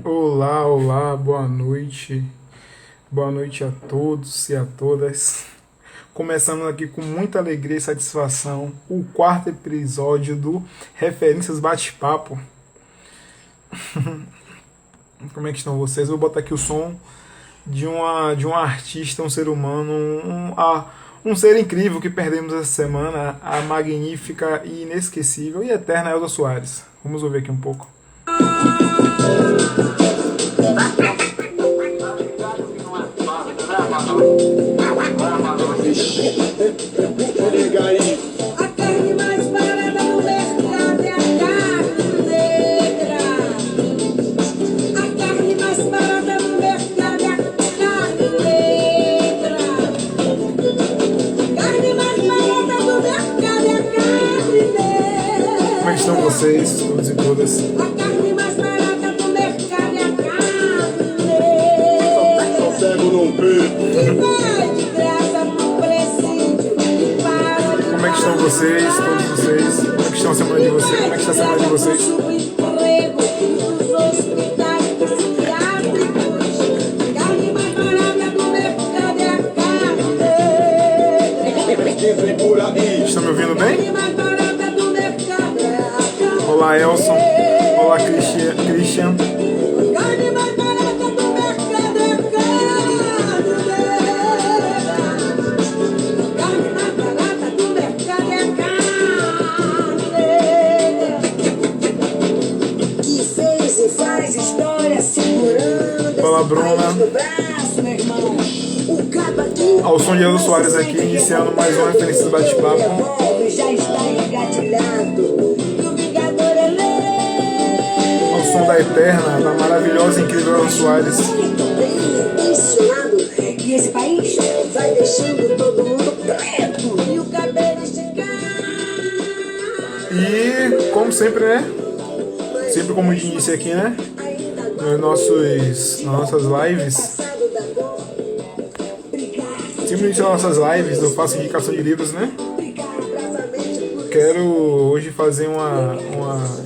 Olá, olá, boa noite. Boa noite a todos e a todas. Começando aqui com muita alegria e satisfação o quarto episódio do Referências Bate-Papo. Como é que estão vocês? Vou botar aqui o som de uma artista, um ser humano, um ser incrível que perdemos essa semana, a magnífica e inesquecível e eterna Elza Soares. Vamos ouvir aqui um pouco. A carne mais barata no mercado é a carne negra. A carne mais barata no mercado é a carne negra. Carne mais barata no mercado é a carne negra. Como é que estão vocês, todos e todas? A carne mais barata no mercado é a carne negra. Que vai de graça pro presídio e para de Como é que estão vocês, todos vocês? Como é que estão a semana de vocês? Como é que está a semana de vocês? subemprego dos hospitais psiquiátricos. Carne mais barata do mercado é a carne. Estão me ouvindo bem? Carne mais barata do mercado é a carne. Olá, Elson. Olá, Christian. Carne mais barata do mercado é a carne. Carne mais barata do mercado é a carne. Que fez e faz história segurando Olá, esse Bruna. país no braço, meu irmão. O cavaquinho Ao som de Elza Soares aqui, iniciando mais uma Referências Bate-Papo. já está engatilhado. E o Vingador é lei. Ao som da eterna, da maravilhosa e incrível Elza Soares. Tensionado. E esse país vai deixando todo mundo preto. E o cabelo esticado. E, como sempre, né? Sempre como de início aqui, né? Nas nossas lives. Sempre no início das nossas lives eu faço indicação de livros, né? Quero hoje fazer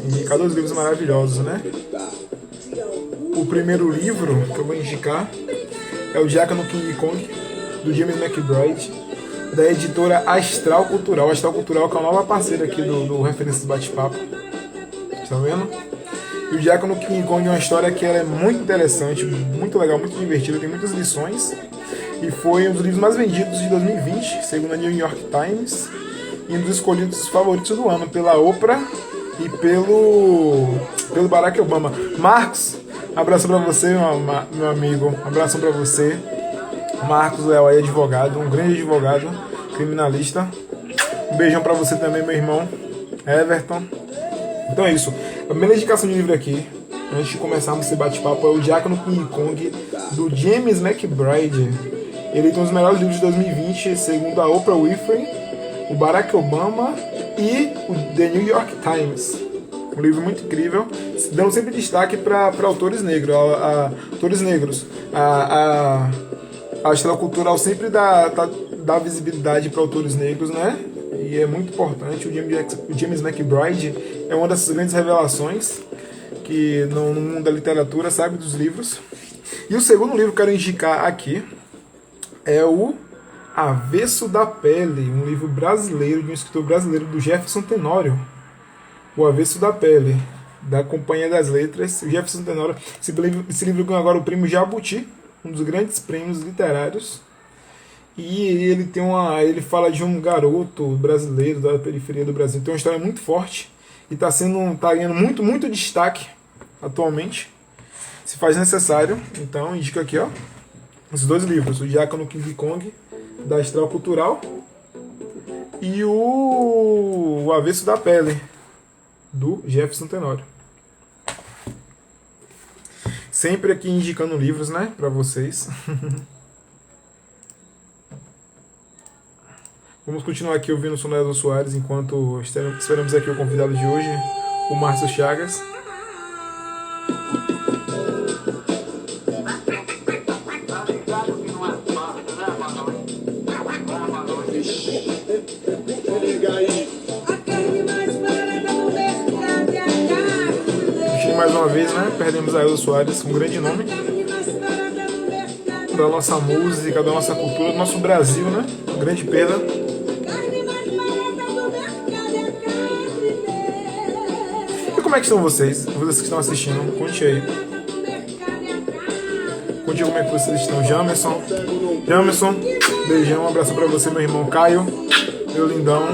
indicar dois livros maravilhosos, né? O primeiro livro que eu vou indicar é o Jaca no King Kong, do James McBride, da editora Astral Cultural. Astral Cultural, que é uma nova parceira aqui do Referências Bate-Papo. Estão vendo? E o Jaca no King Kong é uma história que ela é muito interessante, muito legal, muito divertida, tem muitas lições. E foi um dos livros mais vendidos de 2020, segundo a New York Times, e um dos escolhidos favoritos do ano pela Oprah e pelo Barack Obama. Marcos, abraço pra você, meu amigo, um abraço pra você. Marcos Léo é advogado, um grande advogado, criminalista. Um beijão pra você também, meu irmão Everton. Então é isso. A primeira indicação de livro aqui, antes de começarmos esse bate-papo, é o Jaca no King Kong, do James McBride. Ele tem um dos melhores livros de 2020, segundo a Oprah Winfrey, o Barack Obama e o The New York Times. Um livro muito incrível, dando sempre destaque para autores negros. Autores negros. A Astral Cultural sempre dá visibilidade para autores negros, né? E é muito importante. O James McBride é uma dessas grandes revelações que no mundo da literatura, sabe, dos livros. E o segundo livro que eu quero indicar aqui é o Avesso da Pele, um livro brasileiro, de um escritor brasileiro, do Jefferson Tenório. O Avesso da Pele, da Companhia das Letras. O Jefferson Tenório, esse livro ganhou agora o prêmio Jabuti, um dos grandes prêmios literários. E ele fala de um garoto brasileiro da periferia do Brasil. Tem uma história muito forte e tá ganhando muito, muito destaque atualmente. Se faz necessário, então indico aqui, ó, os dois livros, o Jaca no King Kong, da Astral Cultural, e o Avesso da Pele, do Jefferson Tenório. Sempre aqui indicando livros, né, pra vocês. Vamos continuar aqui ouvindo o som da Elza Soares, enquanto esperamos aqui o convidado de hoje, o Márcio Chagas. mais uma vez, né? Perdemos a Elza Soares, um grande nome da nossa música, da nossa cultura, do nosso Brasil, né? Grande perda. E como é que estão vocês? Vocês que estão assistindo, conte aí. Conte aí como é que vocês estão. Jamerson, beijão, um abraço pra você, meu irmão Caio, meu lindão.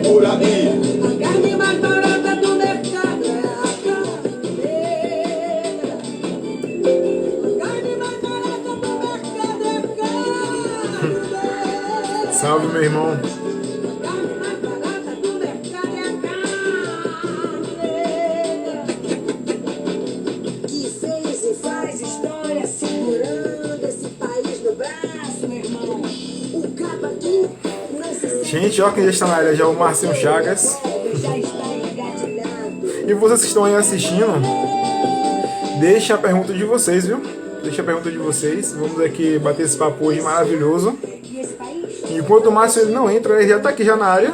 Por ali. A carne mais barata do mercado é a carne. A carne mais barata do mercado é a carne. Salve, meu irmão. A carne mais barata do mercado é a carne. Que fez e faz história segurando esse país no braço, meu irmão. O cabo aqui não se Gente, ó quem já está na área, já o Marcinho Chagas. já está engatilhado. E vocês que estão aí assistindo, deixa a pergunta de vocês, viu? Deixa a pergunta de vocês. Vamos aqui bater esse papo hoje maravilhoso. E esse país? Enquanto o Márcio ele não entra, ele já está aqui já na área.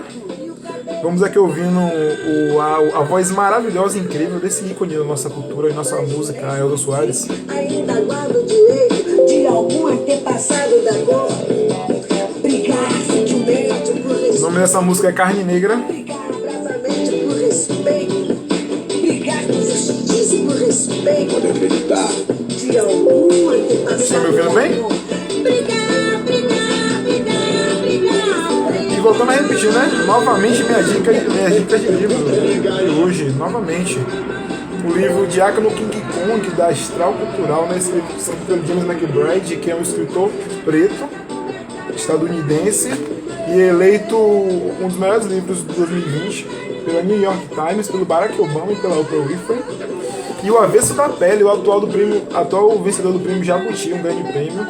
Vamos aqui ouvindo a voz maravilhosa e incrível desse ícone da nossa cultura e nossa música, a Elza Soares. Ainda guardo o direito de algum antepassado da cor brigar gentilmente por O respeito, nome dessa música é Carne Negra. brigar bravamente por respeito, brigar com justiça por respeito Pode acreditar. de algum antepassado Estão me ouvindo bem? da cor. E voltando a repetir, né? Novamente minhas dicas de livro de hoje, novamente. O livro Diácono King Kong, da Astral Cultural, né? Escrito pelo James McBride, que é um escritor preto, estadunidense, e eleito um dos melhores livros de 2020 pela New York Times, pelo Barack Obama e pela Oprah Winfrey. E O Avesso da Pele, o atual vencedor do prêmio Jabuti, um grande prêmio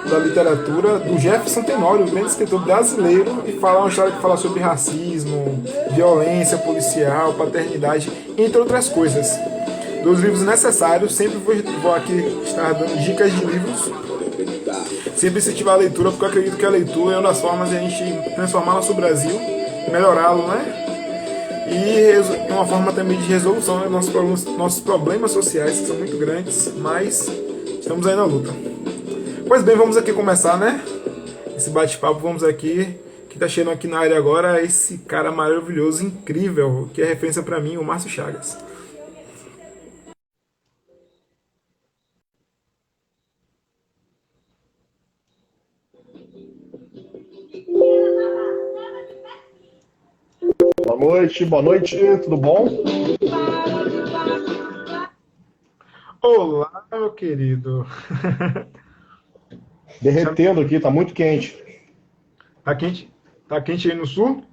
da literatura, do Jefferson Tenório, um grande escritor brasileiro, e fala uma história que fala sobre racismo, violência policial, paternidade, entre outras coisas. Dos livros necessários, sempre vou aqui estar dando dicas de livros, sempre incentivar a leitura, porque eu acredito que a leitura é uma das formas de a gente transformar nosso Brasil, melhorá-lo, né? E é uma forma também de resolução, né? Nossos problemas sociais, que são muito grandes, mas estamos aí na luta. Pois bem, vamos aqui começar, né? Esse bate-papo, vamos aqui, que tá chegando aqui na área agora, esse cara maravilhoso, incrível, que é referência pra mim, o Márcio Chagas. Boa noite, tudo bom? Olá, meu querido. Derretendo aqui, tá muito quente. Tá quente? Tá quente aí no sul?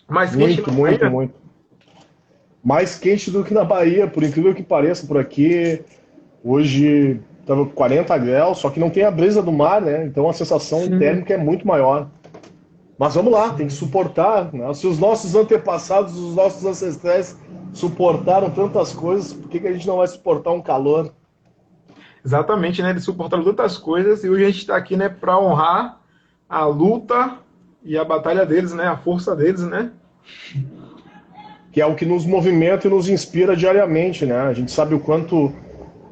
Mais quente Muito, na muito, Bahia? muito. Mais quente do que na Bahia, por incrível que pareça, por aqui. Hoje tava 40 graus, só que não tem a brisa do mar, né? Então a sensação térmica é muito maior. Mas vamos lá, tem que suportar, né? Se os nossos antepassados, os nossos ancestrais suportaram tantas coisas, por que a gente não vai suportar um calor? Exatamente, né? Eles suportaram tantas coisas e hoje a gente está aqui, né, para honrar a luta e a batalha deles, né? A força deles, né? Que é o que nos movimenta e nos inspira diariamente, né? A gente sabe o quanto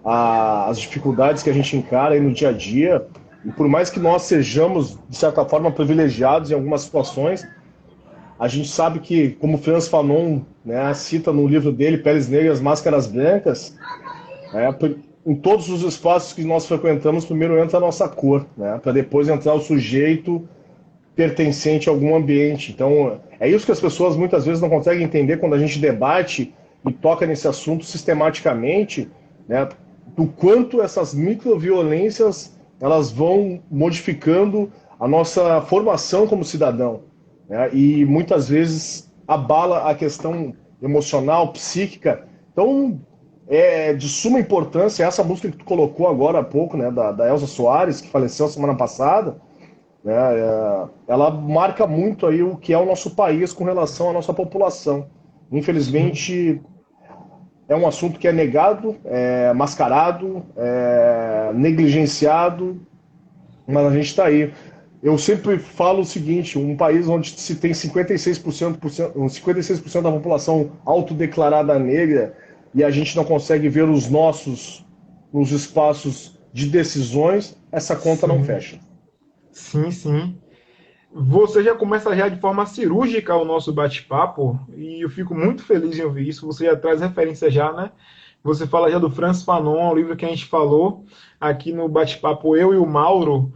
as dificuldades que a gente encara aí no dia a dia, e por mais que nós sejamos, de certa forma, privilegiados em algumas situações, a gente sabe que, como Franz Fanon, né, cita no livro dele, Peles Negras, Máscaras Brancas, em todos os espaços que nós frequentamos, primeiro entra a nossa cor, né, para depois entrar o sujeito pertencente a algum ambiente. Então, é isso que as pessoas muitas vezes não conseguem entender quando a gente debate e toca nesse assunto sistematicamente, né, do quanto essas microviolências elas vão modificando a nossa formação como cidadão, né, e muitas vezes abala a questão emocional, psíquica. Então, é de suma importância essa música que tu colocou agora há pouco, né, da Elza Soares, que faleceu semana passada, né, ela marca muito aí o que é o nosso país com relação à nossa população. Infelizmente, é um assunto que é negado, é mascarado, é negligenciado, mas a gente está aí. Eu sempre falo o seguinte, um país onde se tem 56% da população autodeclarada negra e a gente não consegue ver os nossos nos espaços de decisões, essa conta não fecha. Sim, sim. Você já começa já de forma cirúrgica o nosso bate-papo e eu fico muito feliz em ouvir isso. Você já traz referência já, né? Você fala já do Frantz Fanon, o livro que a gente falou aqui no bate-papo, eu e o Mauro,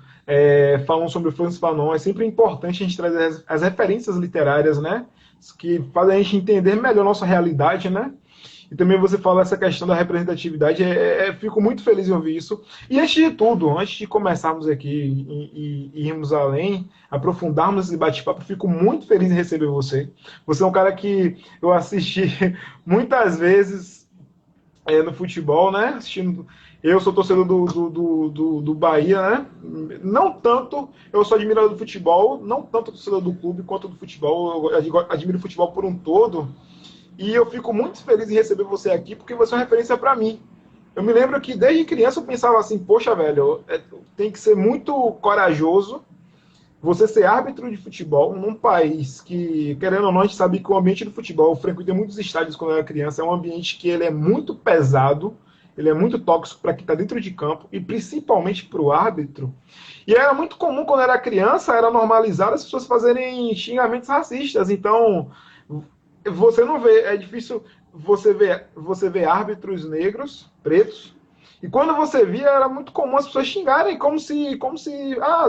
falando sobre o Frantz Fanon. É sempre importante a gente trazer as referências literárias, né? Que fazem a gente entender melhor a nossa realidade, né? E também você fala essa questão da representatividade, fico muito feliz em ouvir isso. E antes de tudo, antes de começarmos aqui e irmos além, aprofundarmos esse bate-papo, fico muito feliz em receber você. Você é um cara que eu assisti muitas vezes no futebol, né? Assistindo. Eu sou torcedor do Bahia, né? Não tanto, eu sou admirador do futebol, não tanto torcedor do clube quanto do futebol. Eu admiro o futebol por um todo. E eu fico muito feliz em receber você aqui, porque você é uma referência para mim. Eu me lembro que desde criança eu pensava assim, poxa, velho, tem que ser muito corajoso você ser árbitro de futebol num país que, querendo ou não, a gente sabe que o ambiente do futebol, eu frequentei muitos estádios quando eu era criança, é um ambiente que ele é muito pesado, ele é muito tóxico para quem está dentro de campo, e principalmente para o árbitro. E era muito comum quando eu era criança, era normalizado as pessoas fazerem xingamentos racistas, então você não vê, é difícil você ver árbitros negros, pretos, e quando você via era muito comum as pessoas xingarem como se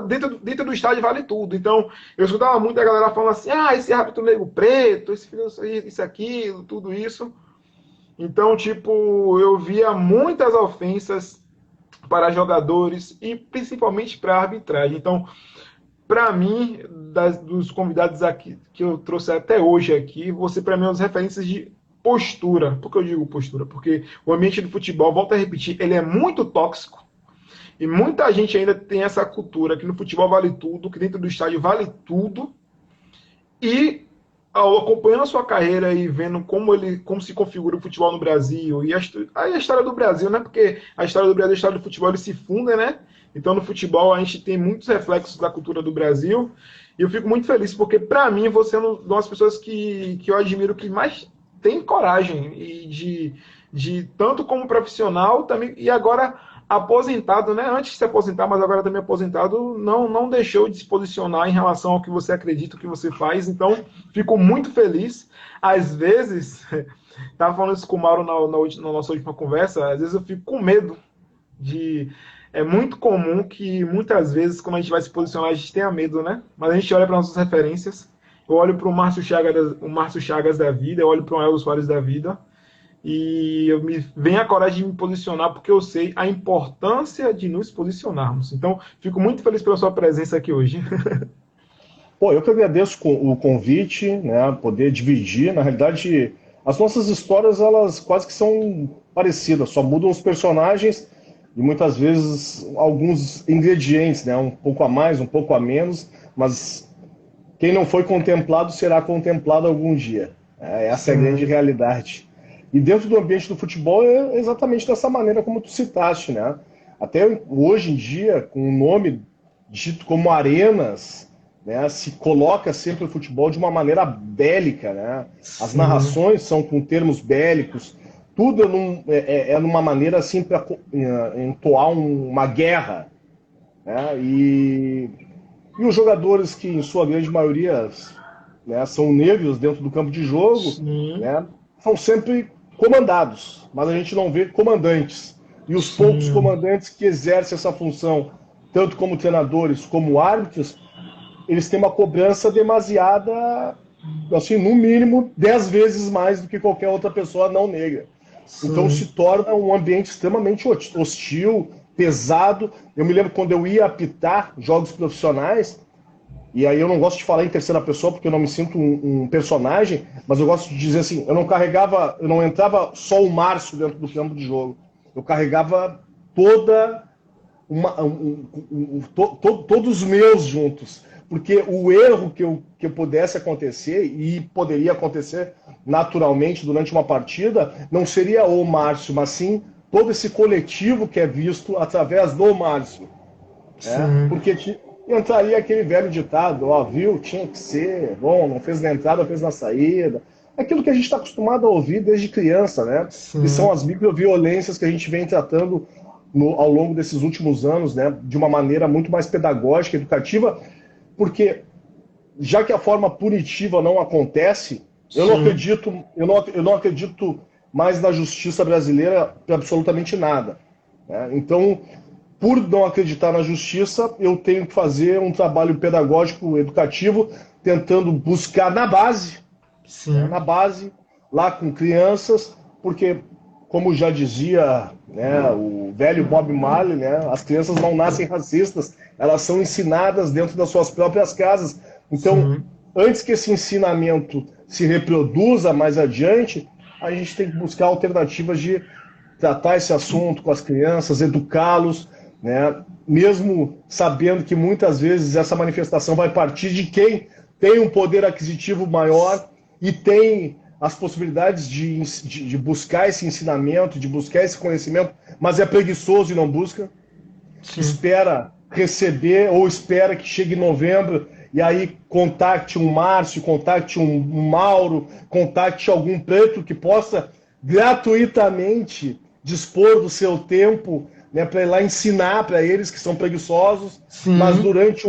dentro do estádio vale tudo. Então eu escutava muito a galera falando assim, esse árbitro negro preto, esse filho isso aquilo, tudo isso. Então, tipo, eu via muitas ofensas para jogadores e principalmente para a arbitragem. Então, para mim, dos convidados aqui que eu trouxe até hoje aqui, você para mim é uma das referências de postura. Por que eu digo postura? Porque o ambiente do futebol, volto a repetir, ele é muito tóxico e muita gente ainda tem essa cultura que no futebol vale tudo, que dentro do estádio vale tudo, e acompanhando a sua carreira e vendo como se configura o futebol no Brasil e a história do Brasil, né? Porque a história do Brasil e a história do futebol eles se fundem, né? Então no futebol a gente tem muitos reflexos da cultura do Brasil e eu fico muito feliz porque para mim você é uma das pessoas que eu admiro que mais tem coragem e de tanto como profissional também e agora aposentado, né? Antes de se aposentar, mas agora também aposentado, não deixou de se posicionar em relação ao que você acredita, o que você faz. Então, fico muito feliz. Às vezes, estava falando isso com o Mauro na nossa última conversa, às vezes eu fico com medo de... É muito comum que, muitas vezes, quando a gente vai se posicionar, a gente tenha medo, né? Mas a gente olha para nossas referências. Eu olho para o Márcio Chagas da vida, eu olho para o Elvis Soares da vida, e vem a coragem de me posicionar porque eu sei a importância de nos posicionarmos. Então, fico muito feliz pela sua presença aqui hoje. Pô, eu que agradeço o convite, né, poder dividir. Na realidade, as nossas histórias, elas quase que são parecidas, só mudam os personagens e muitas vezes alguns ingredientes, né, um pouco a mais, um pouco a menos, mas quem não foi contemplado será contemplado algum dia. Essa é a grande realidade. E dentro do ambiente do futebol é exatamente dessa maneira como tu citaste, né? Até hoje em dia, com o nome dito como arenas, né, se coloca sempre o futebol de uma maneira bélica, né? As narrações são com termos bélicos, tudo é numa maneira assim para entoar uma guerra, né? E os jogadores que, em sua grande maioria, né, são negros dentro do campo de jogo, né, são sempre comandados, mas a gente não vê comandantes. E os poucos comandantes que exercem essa função, tanto como treinadores como árbitros, eles têm uma cobrança demasiada, assim, no mínimo 10 vezes mais do que qualquer outra pessoa não negra. Então se torna um ambiente extremamente hostil, pesado. Eu me lembro quando eu ia apitar jogos profissionais, e aí eu não gosto de falar em terceira pessoa porque eu não me sinto um personagem, mas eu gosto de dizer assim, eu não entrava só o Márcio dentro do campo de jogo, eu carregava todos os meus juntos, porque o erro que eu pudesse acontecer, e poderia acontecer naturalmente durante uma partida, não seria o Márcio, mas sim todo esse coletivo que é visto através do Márcio. Porque entraria aquele velho ditado, ó, viu, tinha que ser, bom, não fez na entrada, fez na saída. Aquilo que a gente está acostumado a ouvir desde criança, né? Sim. Que são as microviolências que a gente vem tratando ao longo desses últimos anos, né? De uma maneira muito mais pedagógica, educativa, porque já que a forma punitiva não acontece, eu não acredito mais na justiça brasileira para absolutamente nada, né? Então, por não acreditar na justiça, eu tenho que fazer um trabalho pedagógico, educativo, tentando buscar na base, né, na base, lá com crianças, porque, como já dizia, né, o velho Bob Marley, né, as crianças não nascem racistas, elas são ensinadas dentro das suas próprias casas. Então, antes que esse ensinamento se reproduza mais adiante, a gente tem que buscar alternativas de tratar esse assunto com as crianças, educá-los, né? Mesmo sabendo que muitas vezes essa manifestação vai partir de quem tem um poder aquisitivo maior e tem as possibilidades de buscar esse ensinamento, de buscar esse conhecimento, mas é preguiçoso e não busca. Espera receber ou espera que chegue novembro e aí contacte um Márcio, contacte um Mauro, contacte algum preto que possa gratuitamente dispor do seu tempo, né, para ir lá ensinar para eles que são preguiçosos, mas durante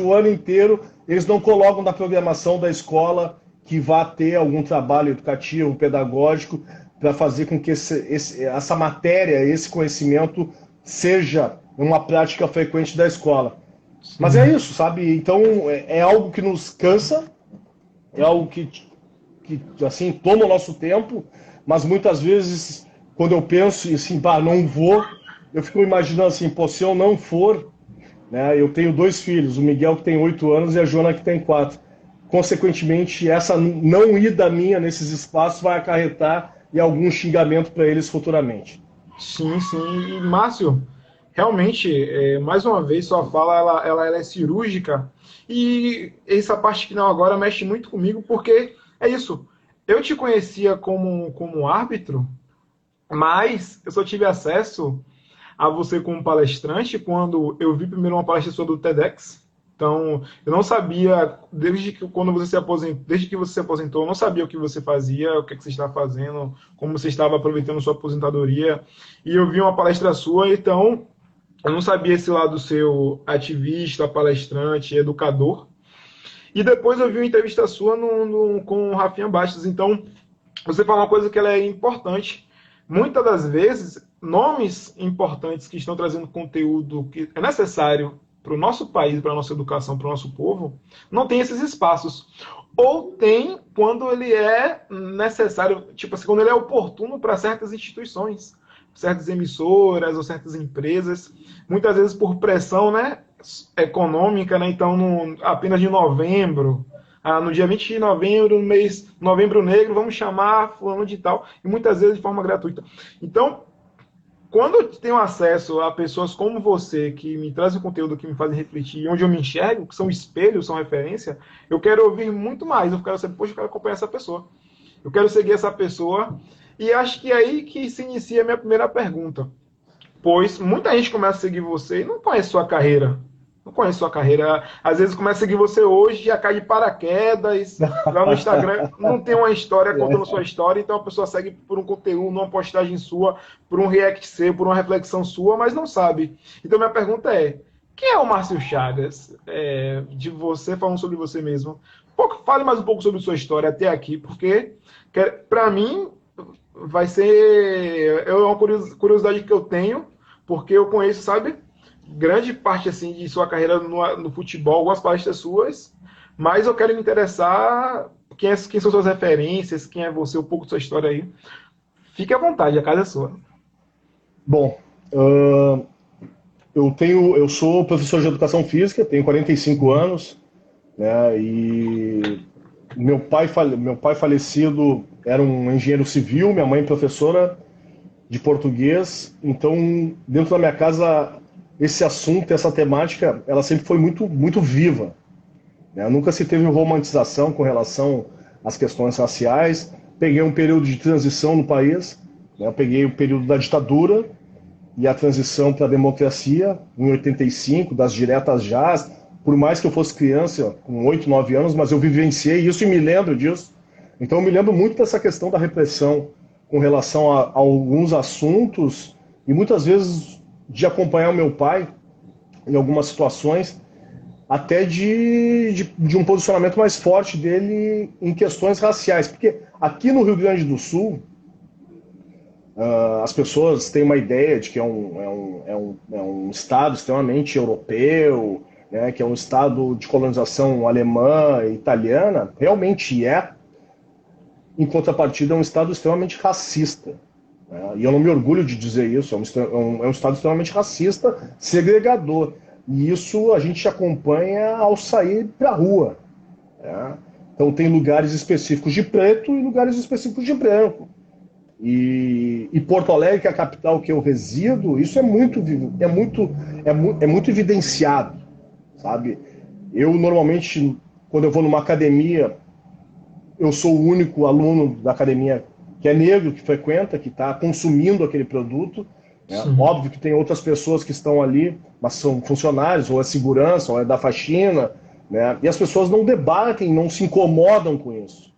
o ano inteiro eles não colocam na programação da escola que vá ter algum trabalho educativo, pedagógico, para fazer com que essa matéria, esse conhecimento seja uma prática frequente da escola. Mas é isso, sabe? Então é algo que nos cansa, é algo que assim, toma o nosso tempo, mas muitas vezes quando eu penso assim, pá, não vou, eu fico imaginando assim, pô, se eu não for, né, eu tenho 2 filhos, o Miguel que tem 8 anos e a Joana que tem 4. Consequentemente, essa não ida minha nesses espaços vai acarretar em algum xingamento para eles futuramente. Sim. E, Márcio, realmente, mais uma vez, sua fala ela é cirúrgica. E essa parte final agora mexe muito comigo, porque é isso. Eu te conhecia como árbitro, mas eu só tive acesso a você como palestrante quando eu vi primeiro uma palestra sua do TEDx. Então, eu não sabia, desde que você se aposentou, eu não sabia o que você fazia, o que você estava fazendo, como você estava aproveitando sua aposentadoria. E eu vi uma palestra sua, então eu não sabia esse lado seu ativista, palestrante, educador. E depois eu vi uma entrevista sua com o Rafinha Bastos. Então, você fala uma coisa que ela é importante. Muitas das vezes, nomes importantes que estão trazendo conteúdo que é necessário para o nosso país, para a nossa educação, para o nosso povo, não tem esses espaços. Ou tem quando ele é necessário, tipo assim, quando ele é oportuno para certas instituições, certas emissoras ou certas empresas, muitas vezes por pressão, né, econômica, né, então apenas de novembro, no dia 20 de novembro, no mês Novembro Negro, vamos chamar fulano de tal, e muitas vezes de forma gratuita. Então, quando eu tenho acesso a pessoas como você, que me trazem conteúdo que me fazem refletir, onde eu me enxergo, que são espelhos, são referência, eu quero ouvir muito mais. Eu quero saber, poxa, eu quero acompanhar essa pessoa. Eu quero seguir essa pessoa. E acho que é aí que se inicia a minha primeira pergunta. Pois muita gente começa a seguir você e não conhece sua carreira. Não conhece sua carreira. Às vezes começa a seguir você hoje, já cai de paraquedas. Lá no Instagram não tem uma história contando sua história, então a pessoa segue por um conteúdo, uma postagem sua, por um react seu, por uma reflexão sua, mas não sabe. Então minha pergunta é, quem é o Márcio Chagas? De você, falando sobre você mesmo. Fale mais um pouco sobre sua história até aqui, porque para mim vai ser uma curiosidade que eu tenho, porque eu conheço, sabe, grande parte assim de sua carreira no futebol, algumas palestras suas, mas eu quero me interessar quem são suas referências, quem é você, um pouco da sua história aí. Fique à vontade, a casa é sua. Bom, eu sou professor de educação física, tenho 45 anos, né, e meu pai falecido era um engenheiro civil, minha mãe professora de português, então dentro da minha casa esse assunto, essa temática, ela sempre foi muito, muito viva, né? Nunca se teve romantização com relação às questões raciais. Peguei um período de transição no país, né? Eu peguei o período da ditadura e a transição para a democracia, em 85, das diretas já, por mais que eu fosse criança, com 8, 9 anos, mas eu vivenciei isso e me lembro disso. Então eu me lembro muito dessa questão da repressão com relação a alguns assuntos e muitas vezes de acompanhar o meu pai em algumas situações, até de um posicionamento mais forte dele em questões raciais. Porque aqui no Rio Grande do Sul, as pessoas têm uma ideia de que é um estado extremamente europeu, né, que é um estado de colonização alemã e italiana. Realmente é. Em contrapartida, é um estado extremamente racista. Né? E eu não me orgulho de dizer isso. É um estado extremamente racista, segregador. E isso a gente acompanha ao sair para a rua. Né? Então tem lugares específicos de preto e lugares específicos de branco. E Porto Alegre, que é a capital que eu resido, isso é muito evidenciado, sabe? Eu normalmente, quando eu vou numa academia, eu sou o único aluno da academia que é negro, que frequenta, que está consumindo aquele produto. Né? Óbvio que tem outras pessoas que estão ali, mas são funcionários, ou é segurança, ou é da faxina, né? E as pessoas não debatem, não se incomodam com isso.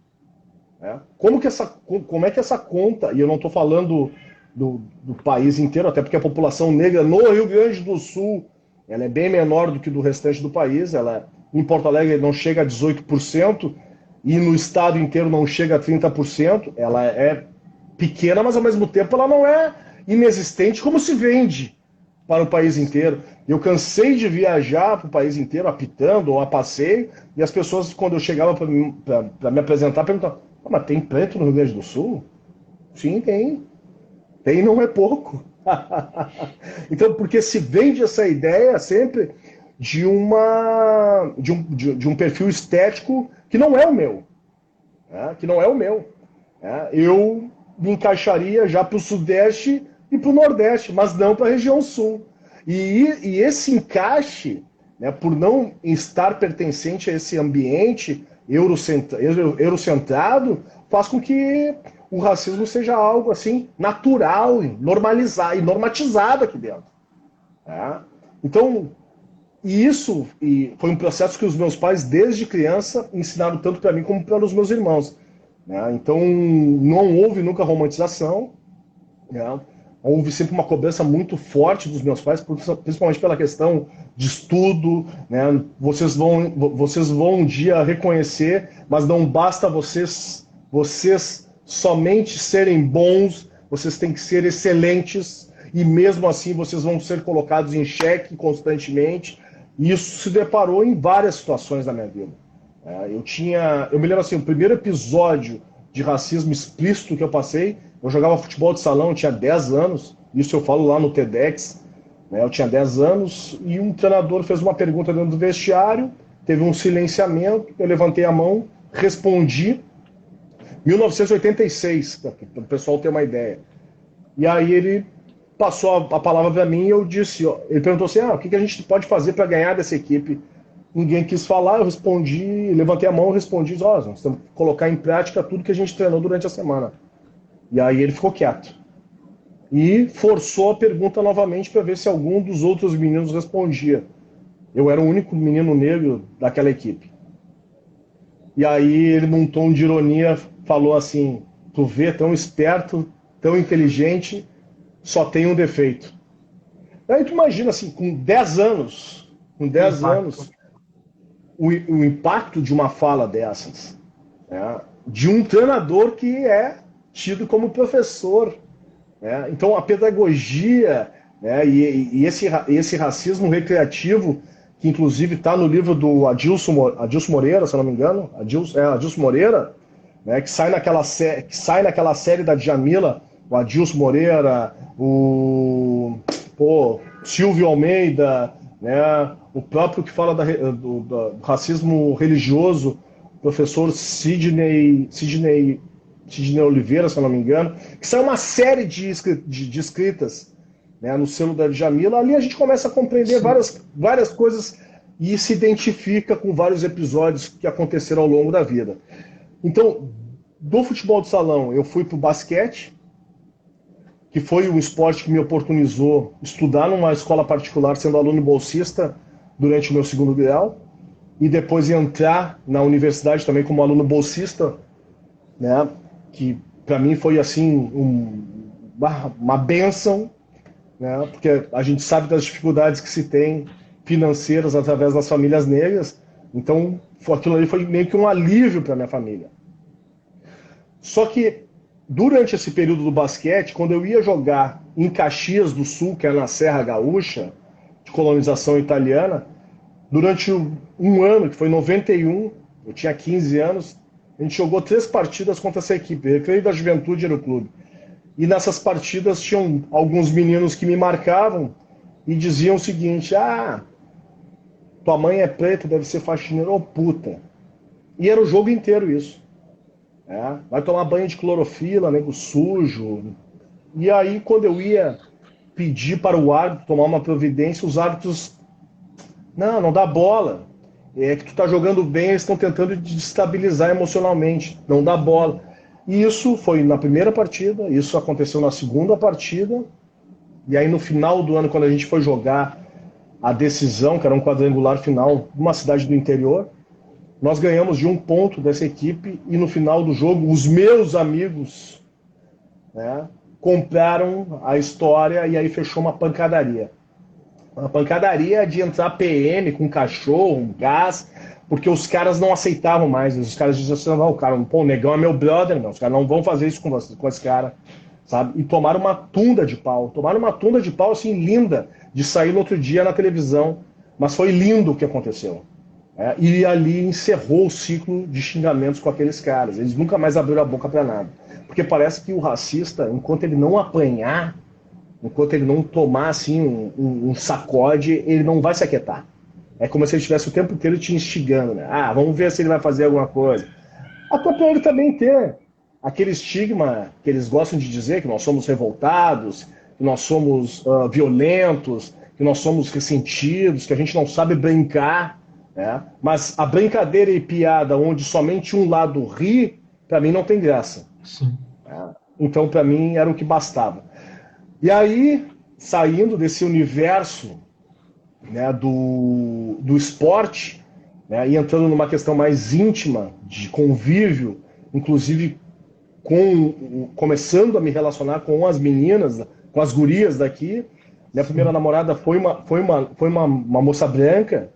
Né? Como é que essa conta, e eu não estou falando do país inteiro, até porque a população negra no Rio Grande do Sul ela é bem menor do que do restante do país, em Porto Alegre não chega a 18%, e no estado inteiro não chega a 30%, ela é pequena, mas ao mesmo tempo ela não é inexistente como se vende para o país inteiro. Eu cansei de viajar para o país inteiro, apitando ou a passeio, e as pessoas, quando eu chegava para me apresentar, perguntavam: mas tem preto no Rio Grande do Sul? Sim, tem. Tem, não é pouco. Então, porque se vende essa ideia sempre de um perfil estético que não é o meu. Né? Que não é o meu. Né? Eu me encaixaria já para o Sudeste e para o Nordeste, mas não para a região Sul. E esse encaixe, né, por não estar pertencente a esse ambiente eurocentrado, faz com que o racismo seja algo assim natural, normalizado e normatizado aqui dentro. Tá? Então, isso foi um processo que os meus pais, desde criança, ensinaram tanto para mim como para os meus irmãos. Né? Então, não houve nunca romantização. Né? Houve sempre uma cobrança muito forte dos meus pais, principalmente pela questão de estudo. Né? Vocês vão um dia reconhecer, mas não basta vocês somente serem bons, vocês têm que ser excelentes, e mesmo assim vocês vão ser colocados em xeque constantemente. E isso se deparou em várias situações da minha vida. Eu me lembro assim, o primeiro episódio de racismo explícito que eu passei, eu jogava futebol de salão, eu tinha 10 anos, isso eu falo lá no TEDx, né? Eu tinha 10 anos, e um treinador fez uma pergunta dentro do vestiário, teve um silenciamento, eu levantei a mão, respondi, 1986, para o pessoal ter uma ideia. E aí ele passou a palavra para mim e eu disse, ele perguntou assim, o que a gente pode fazer para ganhar dessa equipe? Ninguém quis falar, eu respondi, levantei a mão e respondi, nós temos que colocar em prática tudo que a gente treinou durante a semana. E aí ele ficou quieto. E forçou a pergunta novamente para ver se algum dos outros meninos respondia. Eu era o único menino negro daquela equipe. E aí ele, num tom de ironia, falou assim, tu vê, tão esperto, tão inteligente, só tem um defeito. Aí tu imagina assim, com 10 anos, o impacto de uma fala dessas, né? De um treinador que é tido como professor. Né? Então a pedagogia, né? e esse racismo recreativo, que inclusive está no livro do Adilson Moreira, se eu não me engano, Adilson Moreira, né? que sai naquela série da Djamila, o Adilson Moreira, o Silvio Almeida, né? O próprio que fala do racismo religioso, professor Sidney Oliveira, se eu não me engano, que são uma série de escritas né, no selo da Djamila, ali a gente começa a compreender várias coisas e se identifica com vários episódios que aconteceram ao longo da vida. Então, do futebol de salão, eu fui para o basquete, que foi um esporte que me oportunizou estudar numa escola particular, sendo aluno bolsista durante o meu segundo grau, e depois entrar na universidade também como aluno bolsista, né, que para mim foi assim uma bênção, né, porque a gente sabe das dificuldades que se tem financeiras através das famílias negras, então aquilo ali foi meio que um alívio para minha família. Só que durante esse período do basquete, quando eu ia jogar em Caxias do Sul, que é na Serra Gaúcha, de colonização italiana, durante um ano, que foi 91, eu tinha 15 anos, a gente jogou 3 partidas contra essa equipe, Recreio da Juventude era o clube. E nessas partidas tinham alguns meninos que me marcavam e diziam o seguinte: tua mãe é preta, deve ser faxineira ou puta. E era o jogo inteiro isso. Vai tomar banho de clorofila, nego sujo. E aí, quando eu ia pedir para o árbitro tomar uma providência, os árbitros, não dá bola. É que tu tá jogando bem, eles estão tentando te destabilizar emocionalmente. Não dá bola. E isso foi na primeira partida, isso aconteceu na segunda partida, e aí no final do ano, quando a gente foi jogar a decisão, que era um quadrangular final, numa cidade do interior, nós ganhamos de 1 ponto dessa equipe, e no final do jogo, os meus amigos, né, compraram a história, e aí fechou uma pancadaria. Uma pancadaria de entrar PM com cachorro, gás, porque os caras não aceitavam mais. Os caras diziam assim: não, o negão é meu brother, não, os caras não vão fazer isso com esse cara, sabe? E tomaram uma tunda de pau. Tomaram uma tunda de pau, assim, linda, de sair no outro dia na televisão. Mas foi lindo o que aconteceu. E ali encerrou o ciclo de xingamentos com aqueles caras. Eles nunca mais abriram a boca para nada. Porque parece que o racista, enquanto ele não apanhar, enquanto ele não tomar assim um sacode, ele não vai se aquietar. É como se ele estivesse o tempo inteiro te instigando, né? Vamos ver se ele vai fazer alguma coisa. Até para ele também ter aquele estigma que eles gostam de dizer, que nós somos revoltados, que nós somos violentos, que nós somos ressentidos, que a gente não sabe brincar, né? Mas a brincadeira e piada onde somente um lado ri, para mim não tem graça. Sim. Então, para mim, era o que bastava. E aí, saindo desse universo, né, do esporte, né, e entrando numa questão mais íntima, de convívio, inclusive começando a me relacionar com as meninas, com as gurias daqui. Minha primeira namorada foi uma moça branca.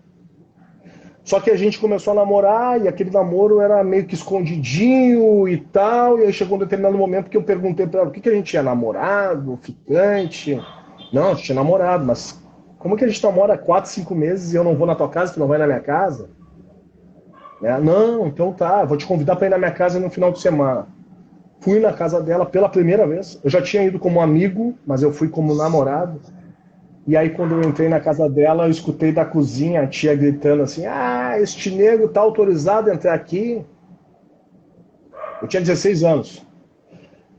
Só que a gente começou a namorar e aquele namoro era meio que escondidinho e tal. E aí chegou um determinado momento que eu perguntei para ela o que a gente tinha namorado, ficante. Não, a gente tinha namorado, mas como que a gente namora 4, 5 meses e eu não vou na tua casa, tu não vai na minha casa? Não, então tá, vou te convidar para ir na minha casa no final de semana. Fui na casa dela pela primeira vez. Eu já tinha ido como amigo, mas eu fui como namorado. E aí, quando eu entrei na casa dela, eu escutei da cozinha a tia gritando assim: este negro tá autorizado a entrar aqui. Eu tinha 16 anos.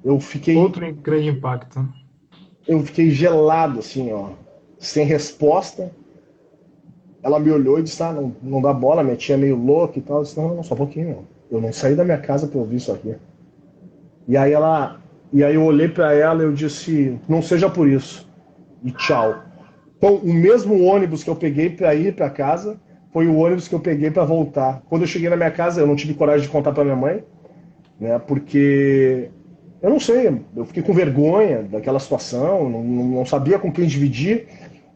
Eu fiquei... Outro grande impacto. Eu fiquei gelado, assim, ó, sem resposta. Ela me olhou e disse: não dá bola, minha tia é meio louca e tal. Eu disse: não, só um pouquinho. Eu não saí da minha casa para ouvir isso aqui. E aí eu olhei para ela e eu disse: não seja por isso. E tchau. Então, o mesmo ônibus que eu peguei para ir para casa foi o ônibus que eu peguei para voltar. Quando eu cheguei na minha casa, eu não tive coragem de contar para minha mãe, né? Porque eu não sei, eu fiquei com vergonha daquela situação, não sabia com quem dividir.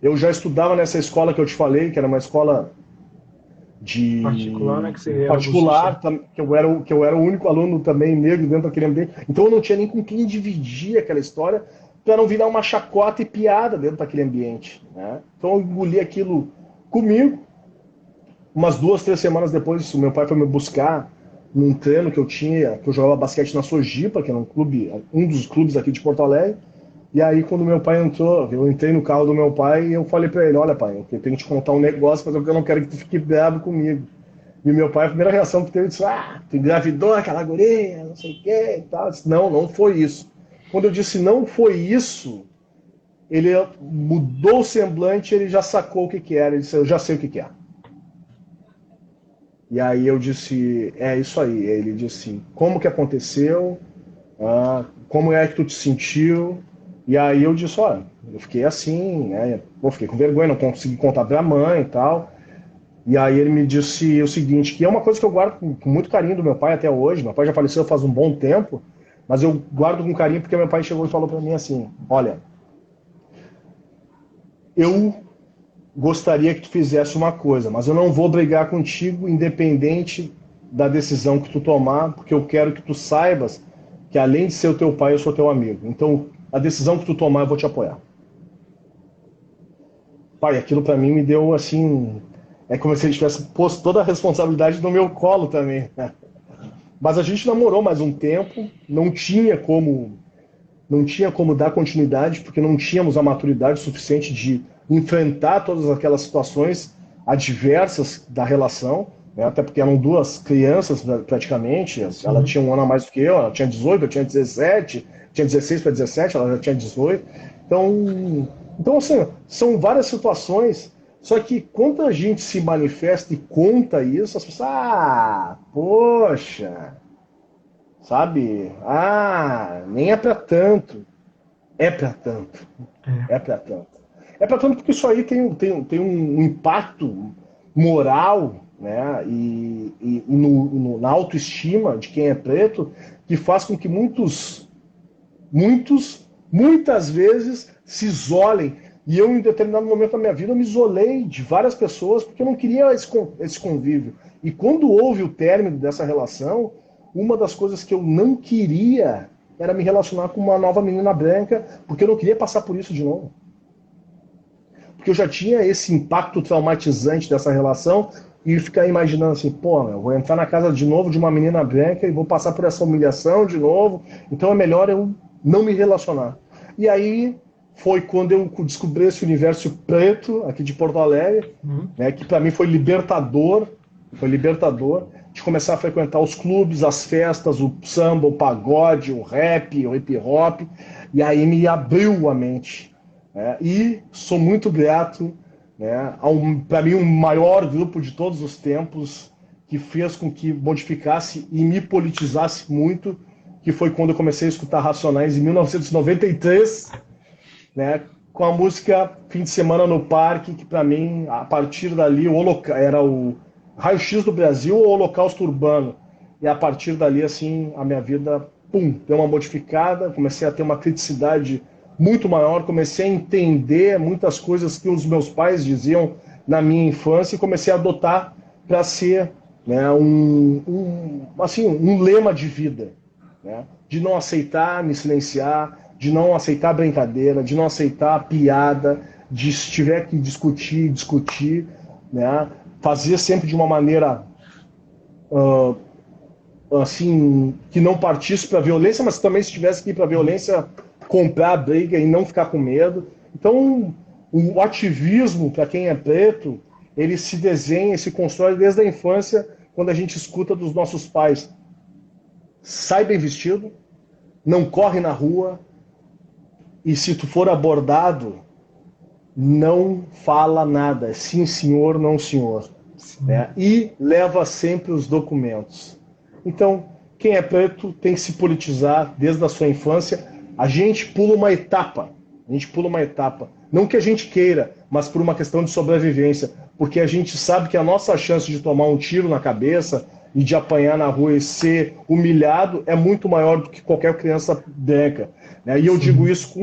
Eu já estudava nessa escola que eu te falei, que era uma escola de particular, né? Que eu era o único aluno também negro dentro daquele ambiente. Então eu não tinha nem com quem dividir aquela história, para não virar uma chacota e piada dentro daquele ambiente, né? Então eu engoli aquilo comigo. Umas 2, 3 semanas depois, o meu pai foi me buscar num treino que eu tinha, que eu jogava basquete na Sojipa, que era um dos clubes aqui de Porto Alegre. E aí, quando meu pai entrou, eu entrei no carro do meu pai e eu falei para ele: olha, pai, eu tenho que te contar um negócio, mas eu não quero que tu fique bravo comigo. E meu pai, a primeira reação que teve, disse: tu engravidou aquela guria, não sei o que e tal. Eu disse: não foi isso. Quando eu disse não foi isso, ele mudou o semblante, ele já sacou o que que era, ele disse, eu já sei o que que é. E aí eu disse, é isso aí. Ele disse, como que aconteceu? Como é que tu te sentiu? E aí eu disse, olha, eu fiquei assim, né? Pô, fiquei com vergonha, não consegui contar pra mãe e tal. E aí ele me disse o seguinte, que é uma coisa que eu guardo com muito carinho do meu pai até hoje. Meu pai já faleceu faz um bom tempo, mas eu guardo com carinho porque meu pai chegou e falou pra mim assim, olha, eu gostaria que tu fizesse uma coisa, mas eu não vou brigar contigo independente da decisão que tu tomar, porque eu quero que tu saibas que além de ser o teu pai, eu sou teu amigo. Então, a decisão que tu tomar, eu vou te apoiar. Pai, aquilo pra mim me deu assim, é como se ele tivesse posto toda a responsabilidade no meu colo também. Mas a gente namorou mais um tempo, não tinha como dar continuidade, porque não tínhamos a maturidade suficiente de enfrentar todas aquelas situações adversas da relação, né? Até porque eram duas crianças praticamente, ela tinha um ano a mais do que eu, ela tinha 18, eu tinha 17, tinha 16 para 17, ela já tinha 18. Então, assim, são várias situações, só que quando a gente se manifesta e conta isso, as pessoas, poxa, sabe? Nem é para tanto. É para tanto. É para tanto. É para tanto porque isso aí tem um impacto moral, né? E na autoestima de quem é preto, que faz com que muitas vezes se isolem. E eu, em determinado momento da minha vida, eu me isolei de várias pessoas porque eu não queria esse convívio. E quando houve o término dessa relação, uma das coisas que eu não queria era me relacionar com uma nova menina branca, porque eu não queria passar por isso de novo. Porque eu já tinha esse impacto traumatizante dessa relação e ficar imaginando assim, eu vou entrar na casa de novo de uma menina branca e vou passar por essa humilhação de novo, então é melhor eu não me relacionar. E aí foi quando eu descobri esse universo preto aqui de Porto Alegre, né, que para mim foi libertador, de começar a frequentar os clubes, as festas, o samba, o pagode, o rap, o hip hop, e aí me abriu a mente. E sou muito grato, né, para mim, o maior grupo de todos os tempos, que fez com que modificasse e me politizasse muito, que foi quando eu comecei a escutar Racionais em 1993, né, com a música Fim de Semana no Parque, que para mim, a partir dali, era o Raio-X do Brasil ou Holocausto Urbano. E a partir dali, assim, a minha vida, deu uma modificada, comecei a ter uma criticidade muito maior, comecei a entender muitas coisas que os meus pais diziam na minha infância e comecei a adotar para ser, né, um lema de vida, né, de não aceitar me silenciar, de não aceitar brincadeira, de não aceitar piada, de se tiver que discutir, né, fazer sempre de uma maneira assim, que não partisse para violência, mas também se tivesse que ir para violência, comprar a briga e não ficar com medo. Então, o ativismo, para quem é preto, ele se desenha e se constrói desde a infância, quando a gente escuta dos nossos pais. Sai bem vestido, não corre na rua, e se tu for abordado, não fala nada. Sim, senhor, não, senhor. E leva sempre os documentos. Então, quem é preto tem que se politizar desde a sua infância. A gente pula uma etapa. Não que a gente queira, mas por uma questão de sobrevivência. Porque a gente sabe que a nossa chance de tomar um tiro na cabeça e de apanhar na rua e ser humilhado é muito maior do que qualquer criança branca. E eu digo isso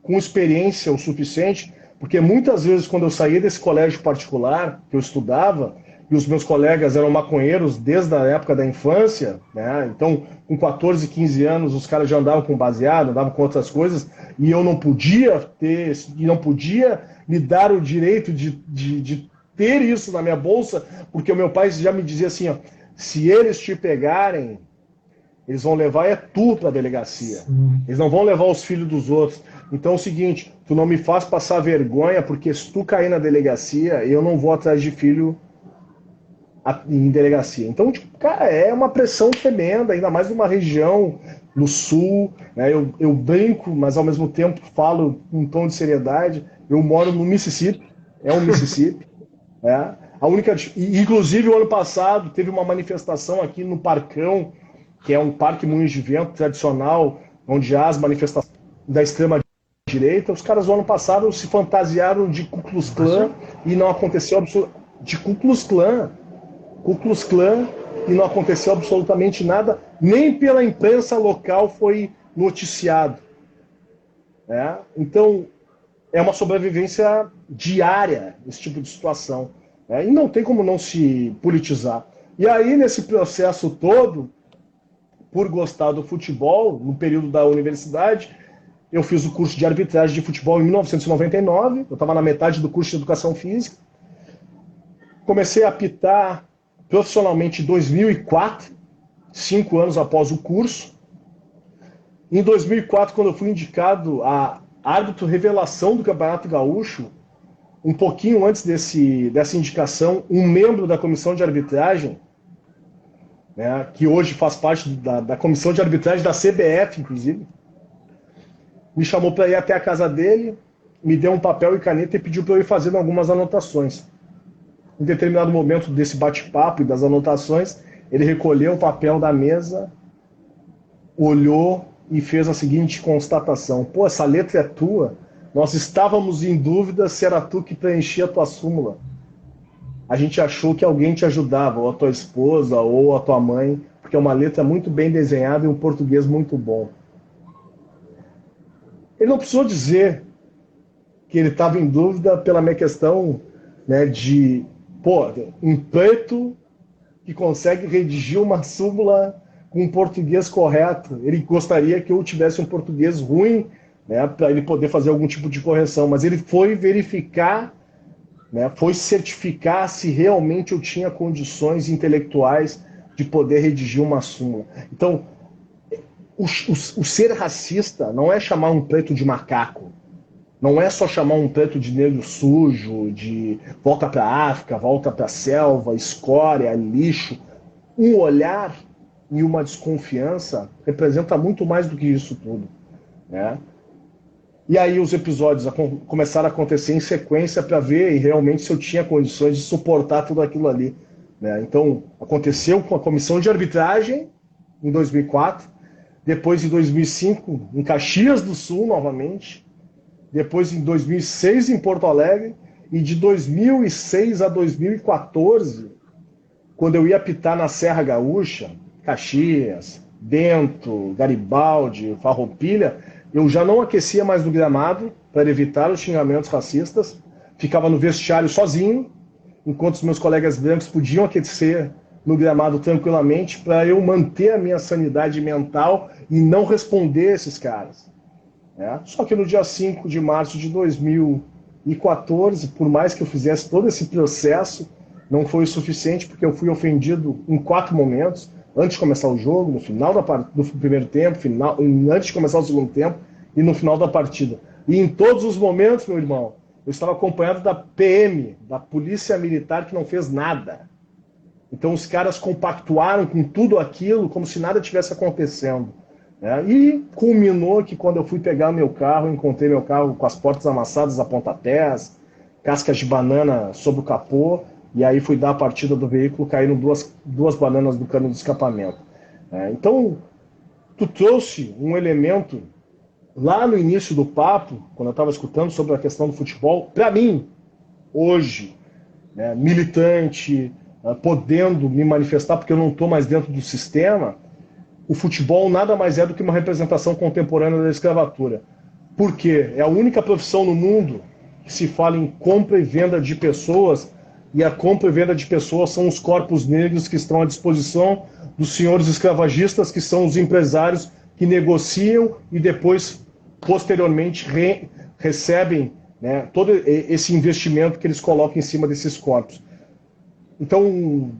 com experiência o suficiente, porque muitas vezes quando eu saía desse colégio particular que eu estudava, e os meus colegas eram maconheiros desde a época da infância, né? Então, com 14, 15 anos, os caras já andavam com baseado, andavam com outras coisas, e eu não podia me dar o direito de ter isso na minha bolsa, porque o meu pai já me dizia assim, se eles te pegarem, eles vão levar tu para a delegacia. Eles não vão levar os filhos dos outros. Então é o seguinte, tu não me faz passar vergonha, porque se tu cair na delegacia, eu não vou atrás de filho em delegacia. Então, tipo, cara, é uma pressão tremenda, ainda mais numa região no sul, né? Eu brinco, mas ao mesmo tempo falo com um tom de seriedade. Eu moro no Mississippi, é um Mississippi, né? Inclusive, o ano passado teve uma manifestação aqui no Parcão, que é um parque Moinhos de Vento tradicional, onde há as manifestações da extrema-direita. Os caras, no ano passado, se fantasiaram de Ku Klux Klan e não aconteceu de Ku Klux Klan, e não aconteceu absolutamente nada, nem pela imprensa local foi noticiado. Né? Então, é uma sobrevivência diária esse tipo de situação. Né? E não tem como não se politizar. E aí, nesse processo todo, por gostar do futebol, no período da universidade, eu fiz o curso de arbitragem de futebol em 1999, eu estava na metade do curso de educação física. Comecei a apitar profissionalmente em 2004, 5 anos após o curso. Em 2004, quando eu fui indicado a árbitro revelação do Campeonato Gaúcho, um pouquinho antes dessa indicação, um membro da comissão de arbitragem, né, que hoje faz parte da comissão de arbitragem da CBF, inclusive, me chamou para ir até a casa dele, me deu um papel e caneta e pediu para eu ir fazendo algumas anotações. Em determinado momento desse bate-papo e das anotações, ele recolheu o papel da mesa, olhou e fez a seguinte constatação: pô, essa letra é tua, nós estávamos em dúvida se era tu que preenchia a tua súmula. A gente achou que alguém te ajudava, ou a tua esposa, ou a tua mãe, porque é uma letra muito bem desenhada e um português muito bom. Ele não precisou dizer que ele estava em dúvida pela minha questão, né, de, pô, um preto que consegue redigir uma súmula com um português correto. Ele gostaria que eu tivesse um português ruim, né, para ele poder fazer algum tipo de correção, mas ele foi verificar, né, foi certificar se realmente eu tinha condições intelectuais de poder redigir uma súmula. Então, o ser racista não é chamar um preto de macaco, não é só chamar um preto de negro sujo, de volta para a África, volta para a selva, escória, lixo. Um olhar e uma desconfiança representa muito mais do que isso tudo, né? E aí os episódios começaram a acontecer em sequência para ver realmente se eu tinha condições de suportar tudo aquilo ali, né? Então, aconteceu com a comissão de arbitragem em 2004, depois em 2005 em Caxias do Sul novamente, depois em 2006 em Porto Alegre, e de 2006 a 2014, quando eu ia apitar na Serra Gaúcha, Caxias, Bento, Garibaldi, Farroupilha, eu já não aquecia mais no gramado para evitar os xingamentos racistas, ficava no vestiário sozinho, enquanto os meus colegas brancos podiam aquecer no gramado tranquilamente, para eu manter a minha sanidade mental e não responder esses caras. Só que no dia 5 de março de 2014, por mais que eu fizesse todo esse processo, não foi o suficiente, porque eu fui ofendido em 4 momentos: antes de começar o jogo, no final do primeiro tempo, antes de começar o segundo tempo e no final da partida. E em todos os momentos, meu irmão, eu estava acompanhado da PM, da Polícia Militar, que não fez nada. Então os caras compactuaram com tudo aquilo como se nada tivesse acontecendo. E culminou que quando eu fui pegar meu carro, encontrei meu carro com as portas amassadas a pontapés, cascas de banana sobre o capô, e aí fui dar a partida do veículo, caíram duas bananas do cano de escapamento. Então, tu trouxe um elemento lá no início do papo, quando eu estava escutando sobre a questão do futebol, para mim, hoje, né, militante, podendo me manifestar, porque eu não estou mais dentro do sistema, o futebol nada mais é do que uma representação contemporânea da escravatura. Por quê? É a única profissão no mundo que se fala em compra e venda de pessoas, e a compra e venda de pessoas são os corpos negros que estão à disposição dos senhores escravagistas, que são os empresários que negociam e depois, posteriormente, recebem, né, todo esse investimento que eles colocam em cima desses corpos. Então,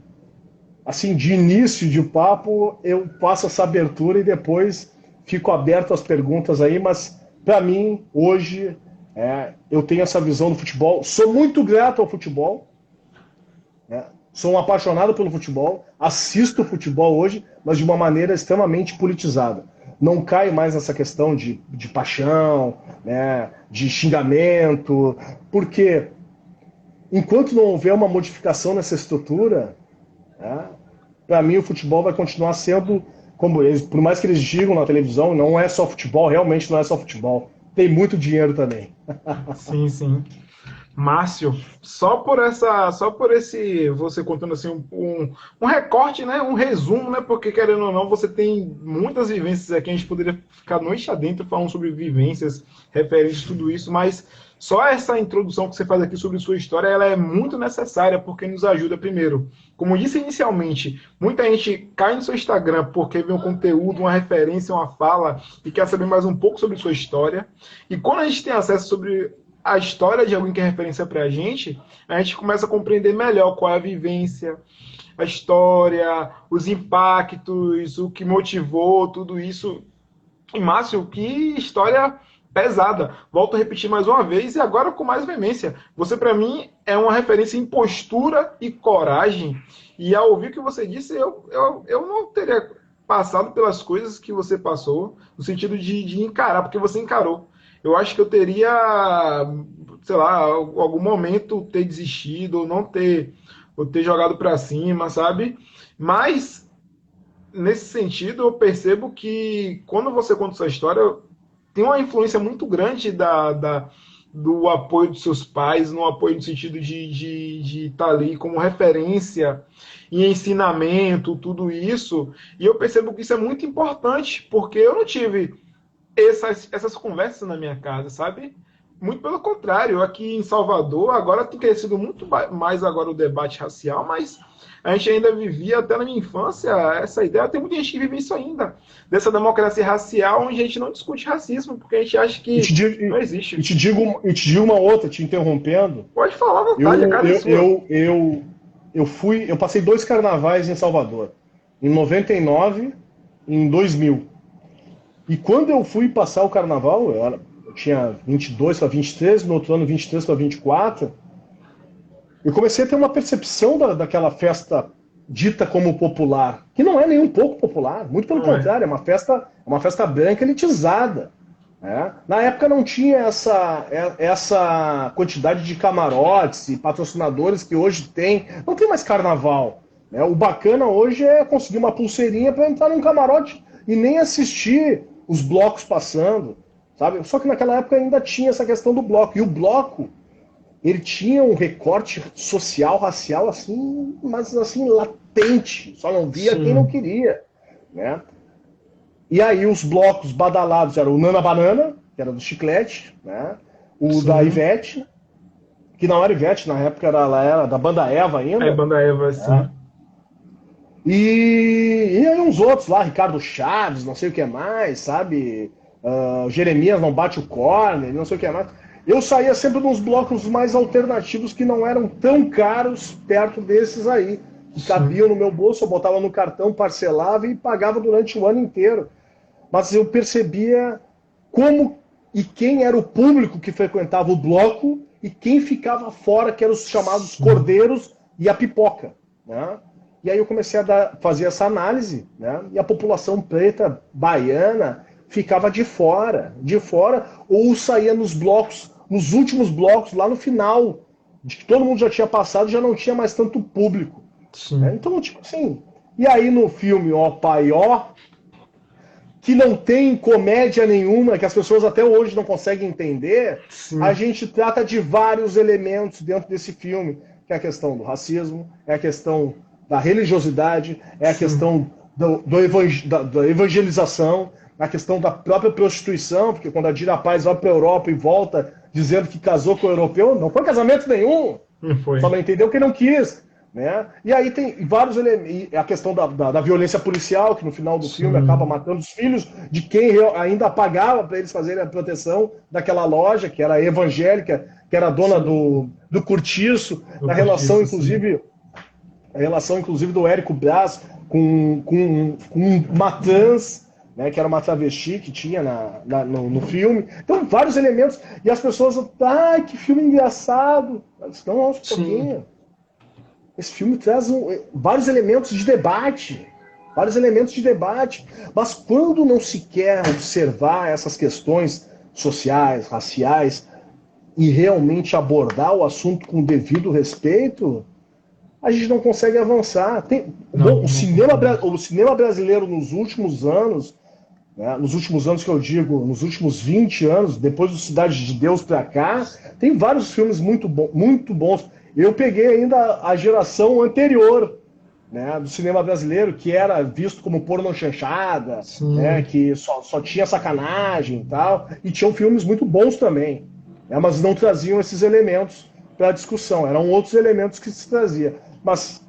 assim, de início de papo, eu passo essa abertura e depois fico aberto às perguntas aí, mas para mim, hoje, eu tenho essa visão do futebol. Sou muito grato ao futebol, né? Sou um apaixonado pelo futebol, assisto futebol hoje, mas de uma maneira extremamente politizada. Não caio mais nessa questão de paixão, né, de xingamento, porque enquanto não houver uma modificação nessa estrutura, né, para mim o futebol vai continuar sendo, como eles, por mais que eles digam na televisão, não é só futebol, realmente não é só futebol. Tem muito dinheiro também. Sim, sim. Márcio, só por esse, você contando assim um recorte, né, um resumo, né, porque querendo ou não, você tem muitas vivências aqui, a gente poderia ficar noite adentro falando sobre vivências referentes a tudo isso, mas só essa introdução que você faz aqui sobre sua história, ela é muito necessária porque nos ajuda primeiro. Como disse inicialmente, muita gente cai no seu Instagram porque vê um conteúdo, uma referência, uma fala e quer saber mais um pouco sobre sua história. E quando a gente tem acesso sobre a história de alguém que é referência para a gente começa a compreender melhor qual é a vivência, a história, os impactos, o que motivou, tudo isso. E, Márcio, que história pesada. Volto a repetir mais uma vez e agora com mais veemência. Você, para mim, é uma referência em postura e coragem. E ao ouvir o que você disse, eu não teria passado pelas coisas que você passou, no sentido de encarar, porque você encarou. Eu acho que eu teria, sei lá, algum momento ter desistido ou ter jogado para cima, sabe? Mas, nesse sentido, eu percebo que quando você conta sua história, tem uma influência muito grande do apoio dos seus pais, no apoio no sentido de estar ali como referência e ensinamento, tudo isso. E eu percebo que isso é muito importante, porque eu não tive essas conversas na minha casa, sabe? Muito pelo contrário, aqui em Salvador, agora tem crescido muito mais agora o debate racial, mas a gente ainda vivia, até na minha infância, essa ideia, tem muita gente que vive isso ainda, dessa democracia racial, onde a gente não discute racismo, porque a gente acha que não existe. E te digo uma outra, te interrompendo. Pode falar à vontade, eu passei 2 carnavais em Salvador, em 99 e em 2000. E quando eu fui passar o carnaval, eu tinha 22 para 23, no outro ano 23 para 24, eu comecei a ter uma percepção daquela festa dita como popular, que não é nem um pouco popular, muito pelo contrário, é uma festa branca elitizada. Né? Na época não tinha essa quantidade de camarotes e patrocinadores que hoje tem, não tem mais carnaval. Né? O bacana hoje é conseguir uma pulseirinha para entrar num camarote e nem assistir os blocos passando, sabe? Só que naquela época ainda tinha essa questão do bloco. E o bloco, ele tinha um recorte social, racial, assim, mas assim, latente. Só não via quem não queria, né? E aí os blocos badalados eram o Nana Banana, que era do Chiclete, né? O da Ivete, que não era Ivete, na época ela era da Banda Eva ainda. É, Banda Eva, sim. Né? E aí uns outros lá, Ricardo Chaves, não sei o que mais, sabe? Jeremias Não Bate o Corner, não sei o que mais. Eu saía sempre nos blocos mais alternativos que não eram tão caros perto desses aí. Que cabiam no meu bolso, eu botava no cartão, parcelava e pagava durante o ano inteiro. Mas eu percebia como e quem era o público que frequentava o bloco e quem ficava fora, que eram os chamados cordeiros e a pipoca, né? E aí eu comecei a fazer essa análise, né? E a população preta, baiana, ficava de fora, ou saía nos blocos, nos últimos blocos, lá no final, de que todo mundo já tinha passado, já não tinha mais tanto público. Né? Então, tipo assim, e aí no filme Ó Pai Ó, que não tem comédia nenhuma, que as pessoas até hoje não conseguem entender, a gente trata de vários elementos dentro desse filme, que é a questão do racismo, é a questão da religiosidade, é a questão da evangelização, a questão da própria prostituição, porque quando a Dira Paz vai para a Europa e volta dizendo que casou com o europeu, não foi casamento nenhum, só não entendeu que não quis. Né? E aí tem vários elementos, a questão da violência policial, que no final do filme acaba matando os filhos de quem ainda pagava para eles fazerem a proteção daquela loja, que era evangélica, que era dona do cortiço, a relação inclusive do Érico Braz com uma trans, né, que era uma travesti que tinha no filme. Então, vários elementos. E as pessoas, que filme engraçado. Então, aos pouquinhos. esse filme traz vários elementos de debate. Vários elementos de debate. Mas quando não se quer observar essas questões sociais, raciais, e realmente abordar o assunto com devido respeito, a gente não consegue avançar. O cinema brasileiro nos últimos anos, né, nos últimos anos que eu digo, nos últimos 20 anos, depois do Cidade de Deus pra cá, tem vários filmes muito bons. Eu peguei ainda a geração anterior, né, do cinema brasileiro, que era visto como porno chanchada, né, que só tinha sacanagem e tal, e tinham filmes muito bons também, né, mas não traziam esses elementos para a discussão, eram outros elementos que se trazia. Mas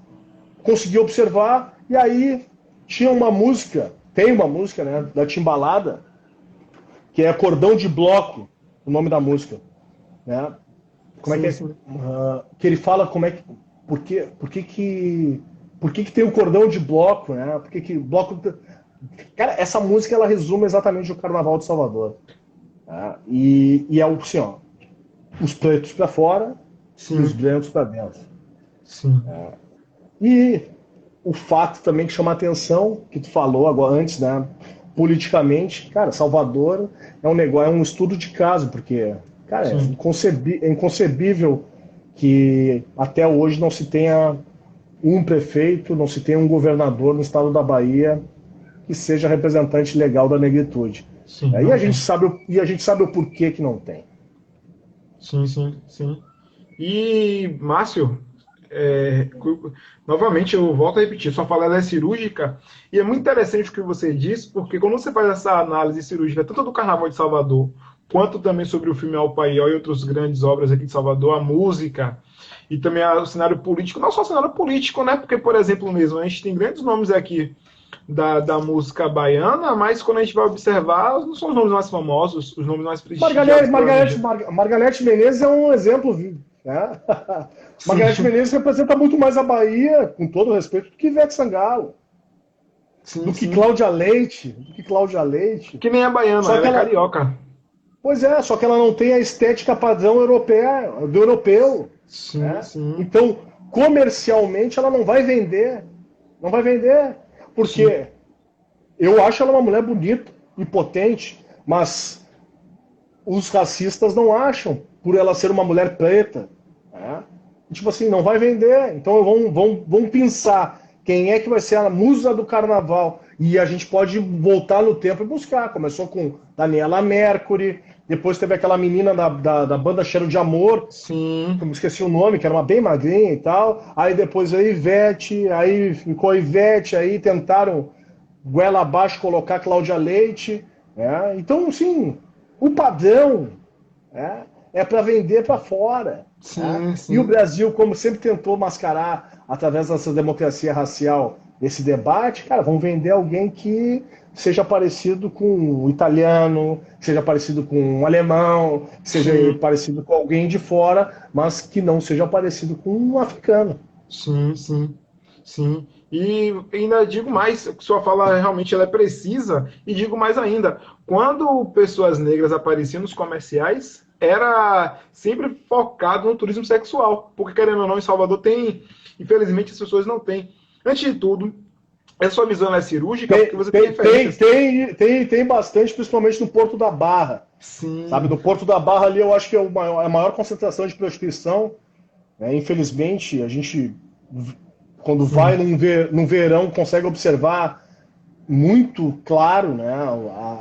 consegui observar, e aí tinha uma música, tem uma música, né, da Timbalada, que é Cordão de Bloco, o nome da música, né? Como é que é? Que ele fala como é que, por que tem o cordão de bloco, né? Por que bloco? Cara, essa música ela resume exatamente o Carnaval de Salvador, né? E é o assim, ó, os pretos para fora, e os brancos para dentro. Sim. E o fato também que chama a atenção, que tu falou agora antes, né? Politicamente, cara, Salvador é um negócio, é um estudo de caso, porque, cara, é inconcebível que até hoje não se tenha um prefeito, não se tenha um governador no estado da Bahia que seja representante legal da negritude. E a gente sabe o porquê que não tem. Sim. E, Márcio, novamente eu volto a repetir, sua fala é cirúrgica, e é muito interessante o que você disse, porque quando você faz essa análise cirúrgica, tanto do Carnaval de Salvador, quanto também sobre o filme Ao Paió e outras grandes obras aqui de Salvador, a música, e também o cenário político, não só o cenário político, né? Porque, por exemplo, mesmo, a gente tem grandes nomes aqui da música baiana, mas quando a gente vai observar, não são os nomes mais famosos, os nomes mais prestigiosos. Margareth Menezes é um exemplo vivo. Né? Margareth Menezes representa muito mais a Bahia, com todo o respeito, do que Ivete Sangalo. Do que Cláudia Leite. Que nem a baiana, ela é carioca. Pois é, só que ela não tem a estética padrão europeia, do europeu. Né? Então, comercialmente, ela não vai vender. Não vai vender. Porque eu acho ela uma mulher bonita e potente, mas os racistas não acham, por ela ser uma mulher preta. Né? Tipo assim, não vai vender. Então vão pensar quem é que vai ser a musa do carnaval. E a gente pode voltar no tempo e buscar. Começou com Daniela Mercury, depois teve aquela menina da banda Cheiro de Amor, que eu esqueci o nome, que era uma bem magrinha e tal. Aí depois a Ivete, aí ficou a Ivete, aí tentaram goela abaixo colocar Cláudia Leite. Né? Então, sim, o padrão é para vender para fora. Né? E o Brasil, como sempre tentou mascarar através dessa democracia racial esse debate, cara, vão vender alguém que seja parecido com o italiano, seja parecido com um alemão, seja parecido com alguém de fora, mas que não seja parecido com um africano. Sim. E ainda digo mais, sua fala realmente ela é precisa, e digo mais ainda, quando pessoas negras apareciam nos comerciais, era sempre focado no turismo sexual, porque querendo ou não, em Salvador tem, infelizmente as pessoas não têm. Antes de tudo, a sua visão é cirúrgica, porque você tem referências. Tem bastante, principalmente no Porto da Barra. Sabe, no Porto da Barra ali eu acho que é a maior concentração de prostituição. Né? Infelizmente, a gente, quando vai num verão, consegue observar muito claro, né?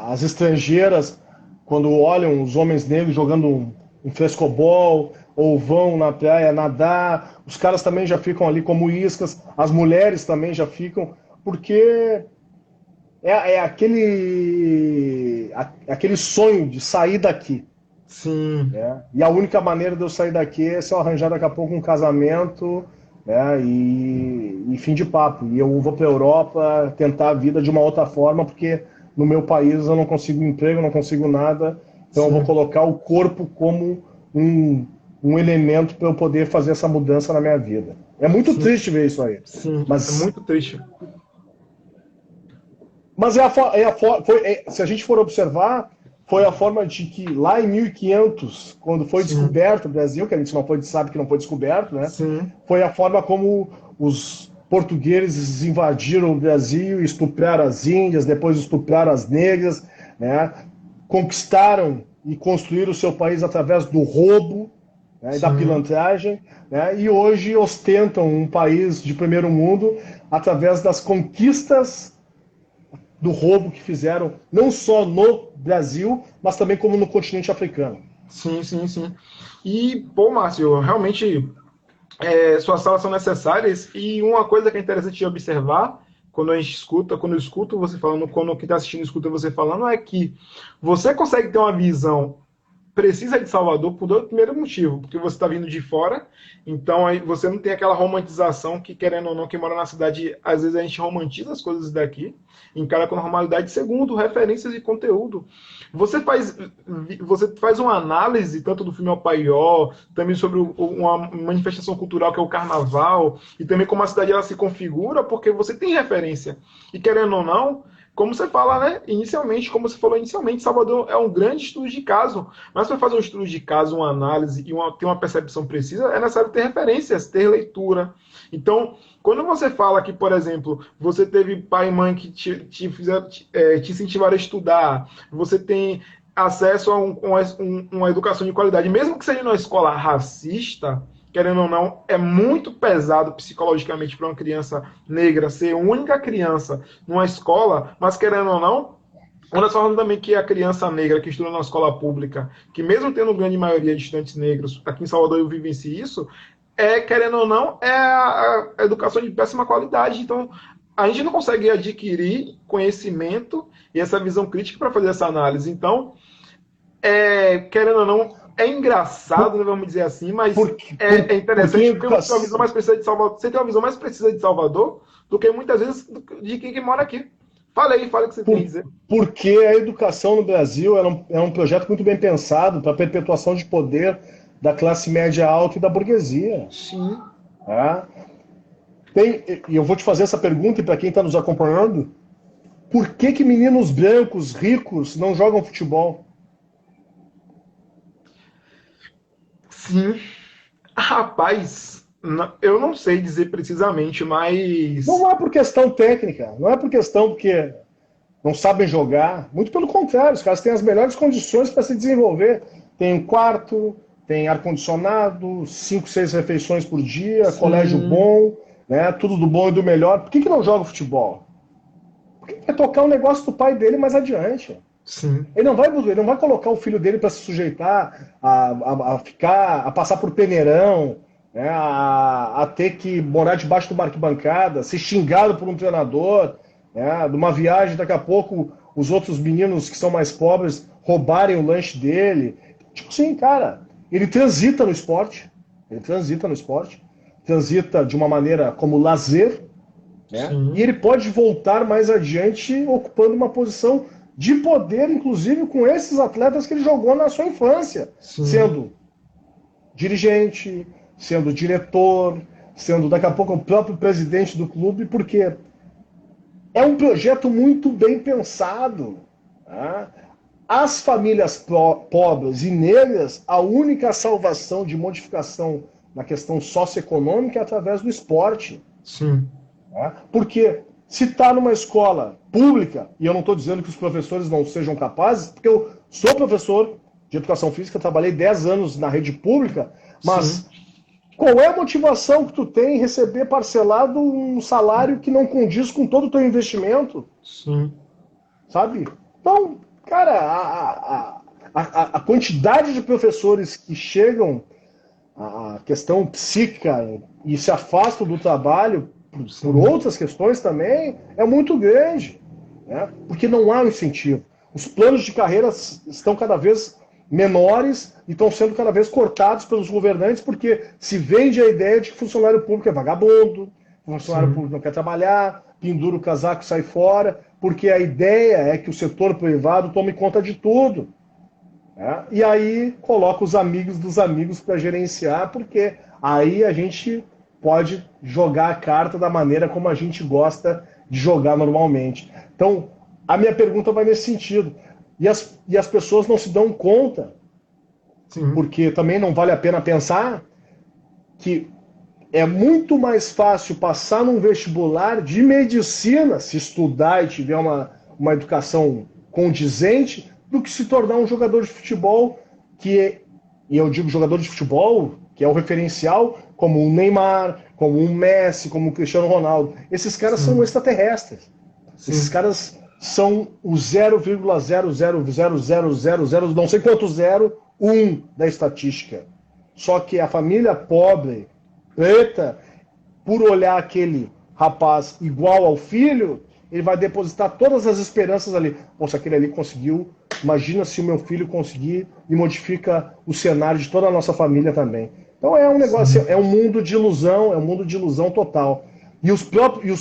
As estrangeiras, quando olham os homens negros jogando um frescobol, ou vão na praia nadar, os caras também já ficam ali como iscas, as mulheres também já ficam, porque é aquele sonho de sair daqui. Né? E a única maneira de eu sair daqui é se eu arranjar daqui a pouco um casamento, né? e fim de papo. E eu vou para a Europa tentar a vida de uma outra forma, porque no meu país eu não consigo emprego, não consigo nada, então eu vou colocar o corpo como um elemento para eu poder fazer essa mudança na minha vida. É muito triste ver isso aí. Mas é muito triste. Mas se a gente for observar, foi a forma de que lá em 1500, quando foi descoberto o Brasil, que a gente sabe que não foi descoberto, né? Sim. Foi a forma como os portugueses invadiram o Brasil, estupraram as índias, depois estupraram as negras, né? Conquistaram e construíram o seu país através do roubo, né, e da pilantragem, né? E hoje ostentam um país de primeiro mundo através das conquistas do roubo que fizeram, não só no Brasil, mas também como no continente africano. Sim, sim, sim. E, pô, Márcio, realmente suas falas são necessárias e uma coisa que é interessante de observar quando a gente escuta, quando eu escuto você falando, quando quem está assistindo escuta você falando, é que você consegue ter uma visão precisa de Salvador por dois primeiro motivo, porque você está vindo de fora, então aí você não tem aquela romantização que, querendo ou não, quem mora na cidade, às vezes a gente romantiza as coisas daqui, encara com normalidade. Segundo, referências e conteúdo. Você faz uma análise tanto do filme Opaió, também sobre uma manifestação cultural que é o carnaval, e também como a cidade ela se configura, porque você tem referência. E querendo ou não, como você fala, né? Inicialmente, como você falou inicialmente, Salvador é um grande estudo de caso. Mas para fazer um estudo de caso, uma análise e ter uma percepção precisa, é necessário ter referências, ter leitura. Então, quando você fala que, por exemplo, você teve pai e mãe que te incentivaram a estudar, você tem acesso a uma educação de qualidade, mesmo que seja numa escola racista, querendo ou não, é muito pesado psicologicamente para uma criança negra ser a única criança numa escola, mas querendo ou não, uma das formas também que a criança negra que estuda na escola pública, que mesmo tendo grande maioria de estudantes negros, aqui em Salvador eu vivencio isso, querendo ou não, é a educação de péssima qualidade. Então, a gente não consegue adquirir conhecimento e essa visão crítica para fazer essa análise. Então, querendo ou não, é engraçado, né, vamos dizer assim, mas é interessante porque você tem uma visão mais precisa de Salvador. Você tem uma visão mais precisa de Salvador do que muitas vezes de quem mora aqui. Fala o que você tem a dizer. Porque a educação no Brasil é um projeto muito bem pensado para a perpetuação de poder da classe média alta e da burguesia. Sim. E eu vou te fazer essa pergunta, e para quem está nos acompanhando, por que meninos brancos, ricos, não jogam futebol? Sim. Rapaz, eu não sei dizer precisamente, mas... Não é por questão técnica, não é por questão porque não sabem jogar. Muito pelo contrário, os caras têm as melhores condições para se desenvolver. Tem um quarto, tem ar-condicionado, 5, 6 refeições por dia, colégio bom, né? Tudo do bom e do melhor. Por que não joga futebol? Porque quer tocar o negócio do pai dele mais adiante. Sim. Ele não vai colocar o filho dele para se sujeitar a passar por peneirão, né, a ter que morar debaixo de uma arquibancada, ser xingado por um treinador, né, de uma viagem, daqui a pouco os outros meninos que são mais pobres roubarem o lanche dele. Tipo assim, cara, ele transita no esporte, transita de uma maneira como lazer, né, e ele pode voltar mais adiante ocupando uma posição de poder, inclusive com esses atletas que ele jogou na sua infância, sendo dirigente, sendo diretor, sendo daqui a pouco o próprio presidente do clube, porque é um projeto muito bem pensado. Tá? As famílias pobres e negras, a única salvação de modificação na questão socioeconômica é através do esporte. Sim. Tá? Porque se está numa escola pública, e eu não estou dizendo que os professores não sejam capazes, porque eu sou professor de educação física, trabalhei 10 anos na rede pública, mas qual é a motivação que tu tem em receber parcelado um salário que não condiz com todo o teu investimento? Sim. Sabe? Então, cara, a quantidade de professores que chegam à questão psíquica e se afastam do trabalho por outras questões também, é muito grande, né? Porque não há um incentivo. Os planos de carreira estão cada vez menores e estão sendo cada vez cortados pelos governantes, porque se vende a ideia de que funcionário público é vagabundo, funcionário público não quer trabalhar, pendura o casaco e sai fora, porque a ideia é que o setor privado tome conta de tudo. Né? E aí coloca os amigos dos amigos para gerenciar, porque aí a gente pode jogar a carta da maneira como a gente gosta de jogar normalmente. Então, a minha pergunta vai nesse sentido. e as pessoas não se dão conta, Sim. porque também não vale a pena pensar que é muito mais fácil passar num vestibular de medicina, se estudar e tiver uma educação condizente, do que se tornar um jogador de futebol e eu digo jogador de futebol, que é o referencial, como um Neymar, como um Messi, como o Cristiano Ronaldo. Esses caras são extraterrestres. Sim. Esses caras são o 0,0000000, não sei quanto 0,1 da estatística. Só que a família pobre, preta, por olhar aquele rapaz igual ao filho, ele vai depositar todas as esperanças ali. Pô, se aquele ali conseguiu, imagina se o meu filho conseguir e modifica o cenário de toda a nossa família também. Então é um negócio, é um mundo de ilusão, é um mundo de ilusão total. E os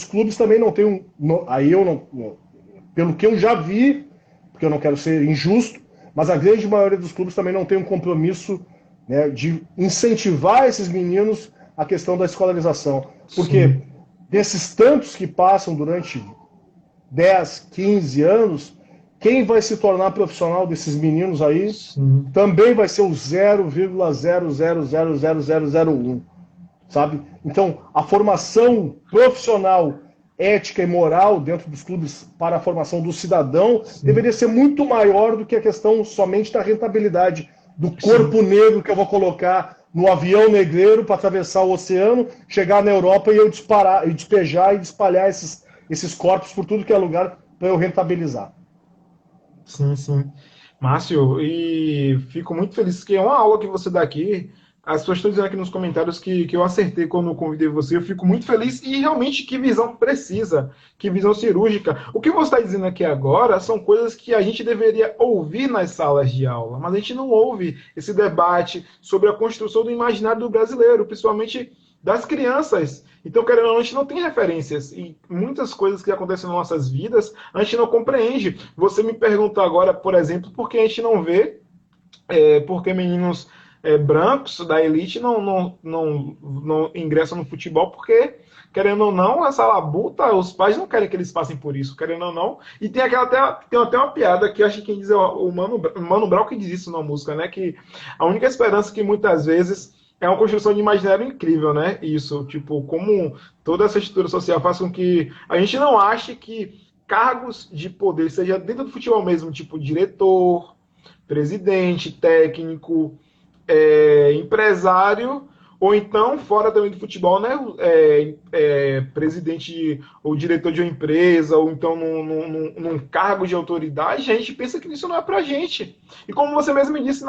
clubes também não têm aí eu não, pelo que eu já vi, porque eu não quero ser injusto, mas a grande maioria dos clubes também não tem um compromisso, né, de incentivar esses meninos a questão da escolarização. Porque desses tantos que passam durante 10, 15 anos, quem vai se tornar profissional desses meninos aí também vai ser o 0,0000001, sabe? Então, a formação profissional, ética e moral dentro dos clubes para a formação do cidadão deveria ser muito maior do que a questão somente da rentabilidade do corpo negro que eu vou colocar no avião negreiro para atravessar o oceano, chegar na Europa e eu despejar e espalhar esses corpos por tudo que é lugar para eu rentabilizar. Sim, sim. Márcio, e fico muito feliz que é uma aula que você dá aqui. As pessoas estão dizendo aqui nos comentários que eu acertei quando eu convidei você. Eu fico muito feliz e realmente que visão precisa, que visão cirúrgica. O que você está dizendo aqui agora são coisas que a gente deveria ouvir nas salas de aula, mas a gente não ouve esse debate sobre a construção do imaginário do brasileiro, principalmente das crianças. Então, querendo ou não, a gente não tem referências. E muitas coisas que acontecem nas nossas vidas, a gente não compreende. Você me perguntou agora, por exemplo, por que a gente não vê, porque meninos brancos da elite não ingressam no futebol, porque, querendo ou não, essa labuta, os pais não querem que eles passem por isso, querendo ou não. E tem até uma piada que eu acho que quem diz o Mano Brown que diz isso na música, né? Que a única esperança que muitas vezes é uma construção de imaginário incrível, né? Isso, tipo, como toda essa estrutura social faz com que a gente não ache que cargos de poder, seja dentro do futebol mesmo, tipo diretor, presidente, técnico, empresário, ou então, fora também do futebol, né? Presidente ou diretor de uma empresa, ou então num cargo de autoridade, a gente pensa que isso não é pra gente. E como você mesmo me disse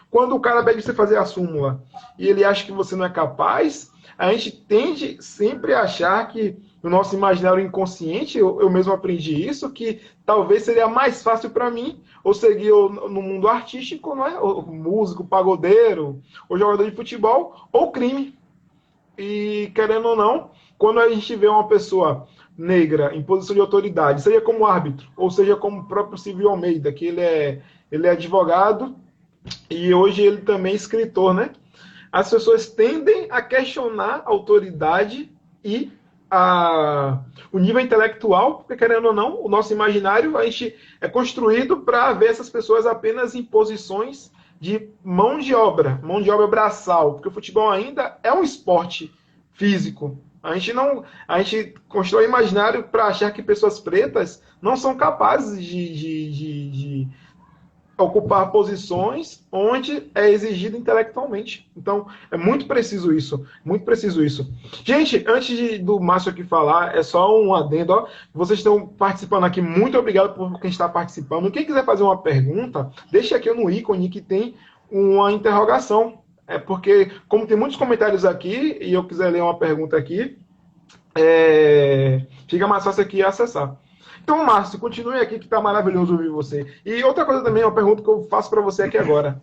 quando o cara pede você fazer a súmula e ele acha que você não é capaz, a gente tende sempre a achar que no nosso imaginário inconsciente, eu mesmo aprendi isso, que talvez seria mais fácil para mim ou seguir no mundo artístico, não é? O músico, pagodeiro, ou jogador de futebol, ou crime. E, querendo ou não, quando a gente vê uma pessoa negra em posição de autoridade, seja como árbitro, ou seja como o próprio Silvio Almeida, que ele é advogado e hoje ele também é escritor, né? As pessoas tendem a questionar a autoridade e o nível intelectual, porque, querendo ou não, o nosso imaginário a gente é construído para ver essas pessoas apenas em posições de mão de obra braçal, porque o futebol ainda é um esporte físico. A gente constrói imaginário para achar que pessoas pretas não são capazes de ocupar posições onde é exigido intelectualmente. Então, é muito preciso isso. Muito preciso isso. Gente, antes do Márcio aqui falar, é só um adendo. Ó. Vocês estão participando aqui. Muito obrigado por quem está participando. Quem quiser fazer uma pergunta, deixa aqui no ícone que tem uma interrogação. É porque, como tem muitos comentários aqui, e eu quiser ler uma pergunta aqui, fica mais fácil aqui acessar. Então, Márcio, continue aqui que está maravilhoso ouvir você. E outra coisa também, uma pergunta que eu faço para você aqui agora.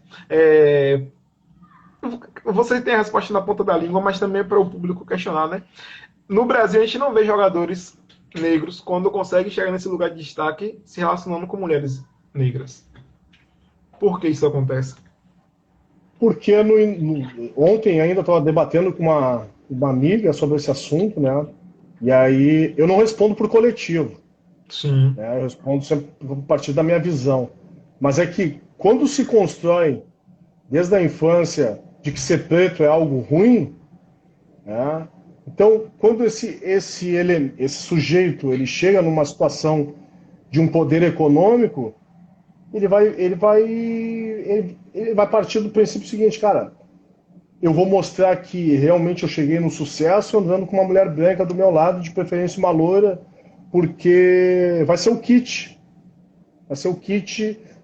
Você tem a resposta na ponta da língua, mas também para o público questionar, né? No Brasil, a gente não vê jogadores negros quando conseguem chegar nesse lugar de destaque se relacionando com mulheres negras. Por que isso acontece? Porque ontem ainda estava debatendo com uma amiga sobre esse assunto, né? E aí eu não respondo por coletivo. Sim. Eu respondo sempre a partir da minha visão. Mas é que quando se constrói, desde a infância, de que ser preto é algo ruim, né? Então, quando esse sujeito ele chega numa situação de um poder econômico, ele vai partir do princípio seguinte, cara, eu vou mostrar que realmente eu cheguei no sucesso andando com uma mulher branca do meu lado, de preferência uma loira, porque vai ser o kit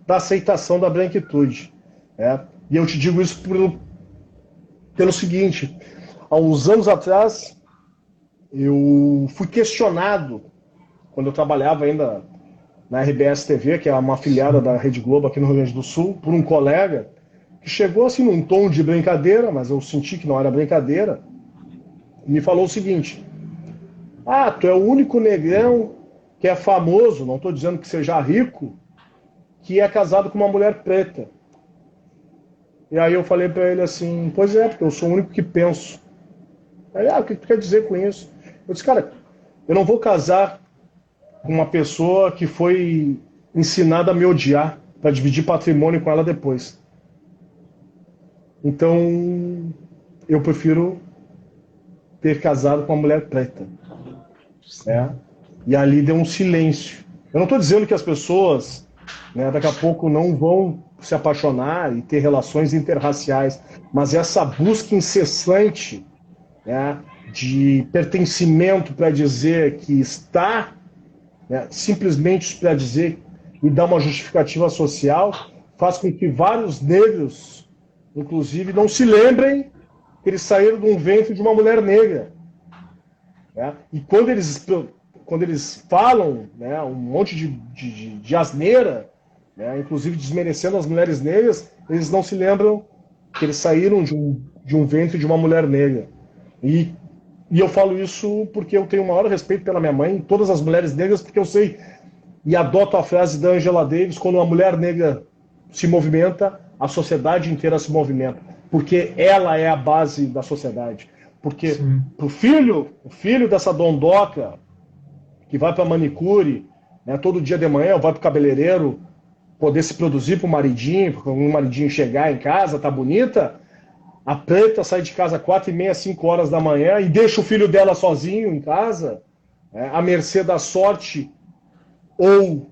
da aceitação da branquitude, né? E eu te digo isso pelo seguinte, há uns anos atrás, eu fui questionado, quando eu trabalhava ainda na RBS TV, que é uma afiliada da Rede Globo aqui no Rio Grande do Sul, por um colega, que chegou assim num tom de brincadeira, mas eu senti que não era brincadeira, e me falou o seguinte: ah, tu é o único negrão que é famoso, não estou dizendo que seja rico, que é casado com uma mulher preta. E aí eu falei para ele assim, pois é, porque eu sou o único que penso. Aí, o que tu quer dizer com isso? Eu disse, cara, eu não vou casar com uma pessoa que foi ensinada a me odiar para dividir patrimônio com ela depois. Então, eu prefiro ter casado com uma mulher preta. Né? E ali deu um silêncio. Eu não estou dizendo que as pessoas, né, daqui a pouco não vão se apaixonar e ter relações interraciais, mas essa busca incessante, né, de pertencimento para dizer que está, né, simplesmente para dizer e dar uma justificativa social, faz com que vários negros, inclusive, não se lembrem que eles saíram de um ventre de uma mulher negra. Né? E quando eles falam, né, um monte de asneira, né, inclusive desmerecendo as mulheres negras, eles não se lembram que eles saíram de um ventre de uma mulher negra. E eu falo isso porque eu tenho o maior respeito pela minha mãe e todas as mulheres negras, porque eu sei e adoto a frase da Angela Davis: quando uma mulher negra se movimenta, a sociedade inteira se movimenta, porque ela é a base da sociedade. Porque o filho dessa dondoca que vai para manicure, né, todo dia de manhã, vai para o cabeleireiro, poder se produzir para o maridinho, quando o maridinho chegar em casa, tá bonita, a preta sai de casa 4h30, 5 horas da manhã e deixa o filho dela sozinho em casa, né, à mercê da sorte ou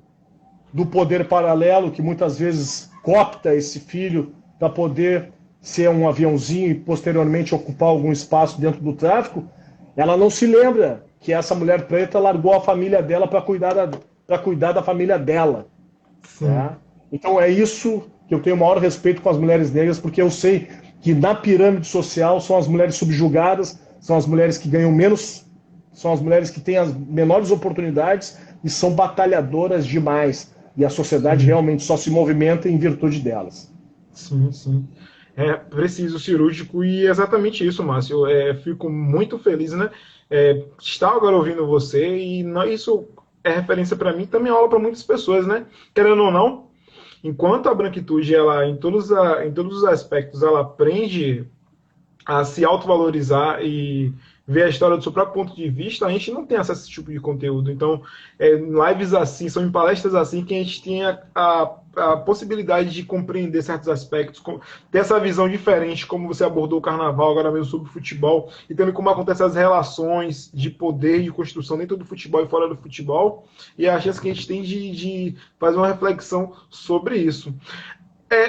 do poder paralelo, que muitas vezes coopta esse filho para poder ser um aviãozinho e posteriormente ocupar algum espaço dentro do tráfico. Ela não se lembra que essa mulher preta largou a família dela para cuidar da família dela. Né? Então é isso que eu tenho o maior respeito com as mulheres negras, porque eu sei que na pirâmide social são as mulheres subjugadas, são as mulheres que ganham menos, são as mulheres que têm as menores oportunidades e são batalhadoras demais. E a sociedade realmente só se movimenta em virtude delas. Sim, sim. É preciso cirúrgico e é exatamente isso, Márcio. Fico muito feliz, né? Estar agora ouvindo você e isso é referência para mim, também é aula para muitas pessoas, né? Querendo ou não, enquanto a branquitude, ela, em todos os aspectos, ela aprende a se autovalorizar e ver a história do seu próprio ponto de vista, a gente não tem acesso a esse tipo de conteúdo. Então, lives assim, são em palestras assim que a gente tem a possibilidade de compreender certos aspectos, ter essa visão diferente, como você abordou o carnaval agora mesmo sobre o futebol, e também como acontecem as relações de poder e de construção dentro do futebol e fora do futebol, e a chance que a gente tem de fazer uma reflexão sobre isso.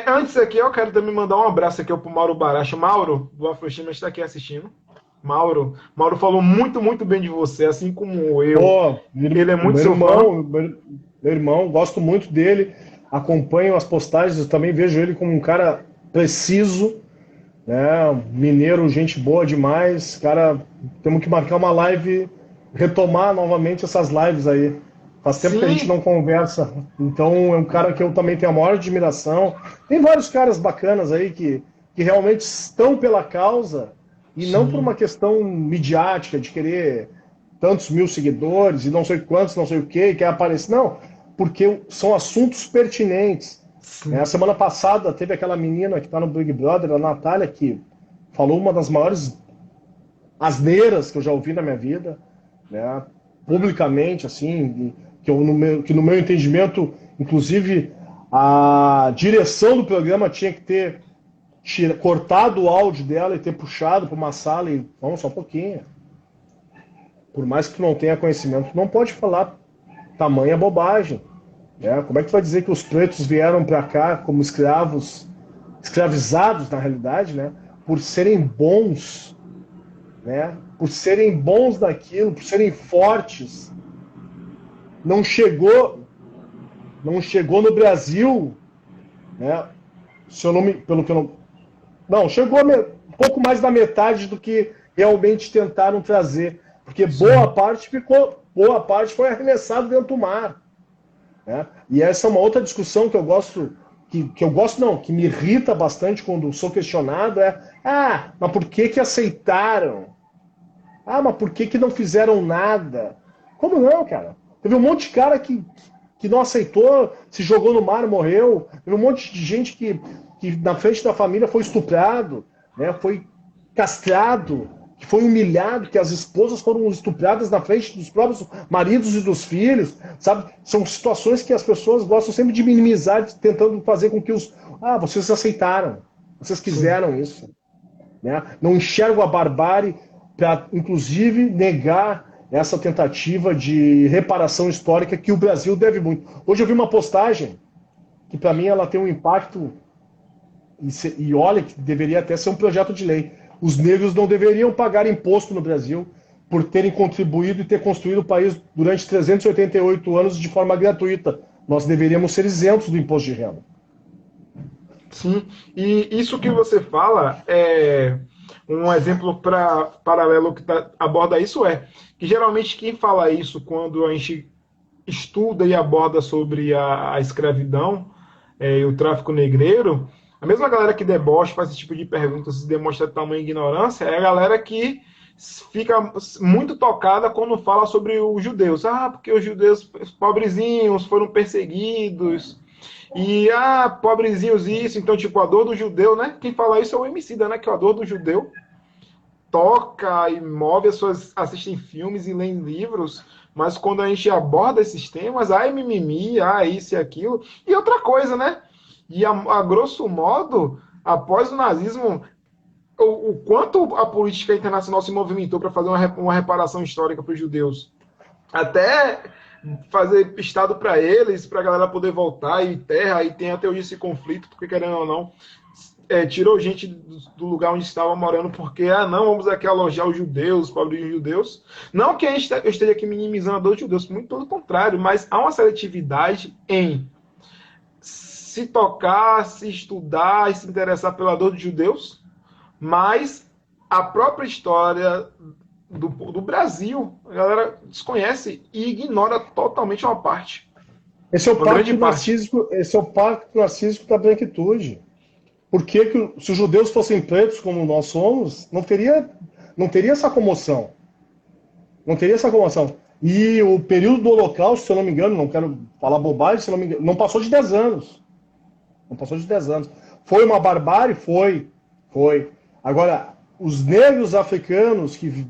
Antes aqui, eu quero também mandar um abraço aqui pro Mauro Baracho. Mauro, do Afroestima, está aqui assistindo. Mauro falou muito, muito bem de você, assim como eu. Ele é muito seu fã. Meu irmão, gosto muito dele, acompanho as postagens, eu também vejo ele como um cara preciso, né? Mineiro, gente boa demais. Cara, temos que marcar uma live, retomar novamente essas lives aí. Faz tempo que a gente não conversa. Então é um cara que eu também tenho a maior admiração. Tem vários caras bacanas aí que realmente estão pela causa e não por uma questão midiática de querer tantos mil seguidores e não sei quantos, não sei o que, quer aparecer. Não, porque são assuntos pertinentes. A semana passada teve aquela menina que está no Big Brother, a Natália, que falou uma das maiores asneiras que eu já ouvi na minha vida, né? Publicamente, assim, que no meu entendimento, inclusive, A direção do programa tinha que ter cortado o áudio dela e ter puxado para uma sala e vamos só um pouquinho. Por mais que tu não tenha conhecimento, tu não pode falar tamanha bobagem. Né? Como é que tu vai dizer que os pretos vieram para cá como escravos, escravizados na realidade, né? Por serem bons, né? Por serem bons naquilo, por serem fortes. Não chegou no Brasil, né? Se eu não me, pelo que eu não chegou um pouco mais da metade do que realmente tentaram trazer, porque boa parte foi arremessado dentro do mar, né? E essa é uma outra discussão que eu gosto, que me irrita bastante quando sou questionado, mas por que aceitaram? Mas por que não fizeram nada? Como não, cara? Teve um monte de cara que não aceitou, se jogou no mar, morreu. Teve um monte de gente que na frente da família foi estuprado, né? Foi castrado, que foi humilhado, que as esposas foram estupradas na frente dos próprios maridos e dos filhos, sabe? São situações que as pessoas gostam sempre de minimizar, tentando fazer com que vocês aceitaram, vocês quiseram isso, né? Não enxergam a barbárie para, inclusive, negar essa tentativa de reparação histórica que o Brasil deve muito. Hoje eu vi uma postagem que, para mim, ela tem um impacto, e olha que deveria até ser um projeto de lei. Os negros não deveriam pagar imposto no Brasil por terem contribuído e ter construído o país durante 388 anos de forma gratuita. Nós deveríamos ser isentos do imposto de renda. Sim, e isso que você fala é um exemplo paralelo que aborda isso que geralmente quem fala isso quando a gente estuda e aborda sobre a escravidão e o tráfico negreiro, a mesma galera que debocha, faz esse tipo de perguntas e demonstra tamanha ignorância, é a galera que fica muito tocada quando fala sobre os judeus. Porque os judeus pobrezinhos foram perseguidos, e pobrezinhos isso, então tipo, a dor do judeu, né? Quem fala isso é o Emicida, né? Que a dor do judeu toca e move as pessoas, assistem filmes e leem livros, mas quando a gente aborda esses temas, mimimi, isso e aquilo. E outra coisa, né? E a grosso modo, após o nazismo, o quanto a política internacional se movimentou para fazer uma reparação histórica para os judeus. Até fazer estado para eles, para a galera poder voltar, e terra, e tem até hoje esse conflito, porque querendo ou não, tirou gente do lugar onde estava morando, porque, não, vamos aqui alojar os judeus, os pobres judeus. Não que eu esteja aqui minimizando a dor dos judeus, muito pelo contrário, mas há uma seletividade em se tocar, se estudar e se interessar pela dor dos judeus, mas a própria história do Brasil, a galera desconhece e ignora totalmente uma parte. Esse é o pacto narcísico da branquitude. Por que se os judeus fossem pretos como nós somos, não teria essa comoção. Não teria essa comoção. E o período do Holocausto, se eu não me engano, não quero falar bobagem, se eu não me engano, não passou de 10 anos. Não passou de 10 anos. Foi uma barbárie? Foi. Agora, os negros africanos que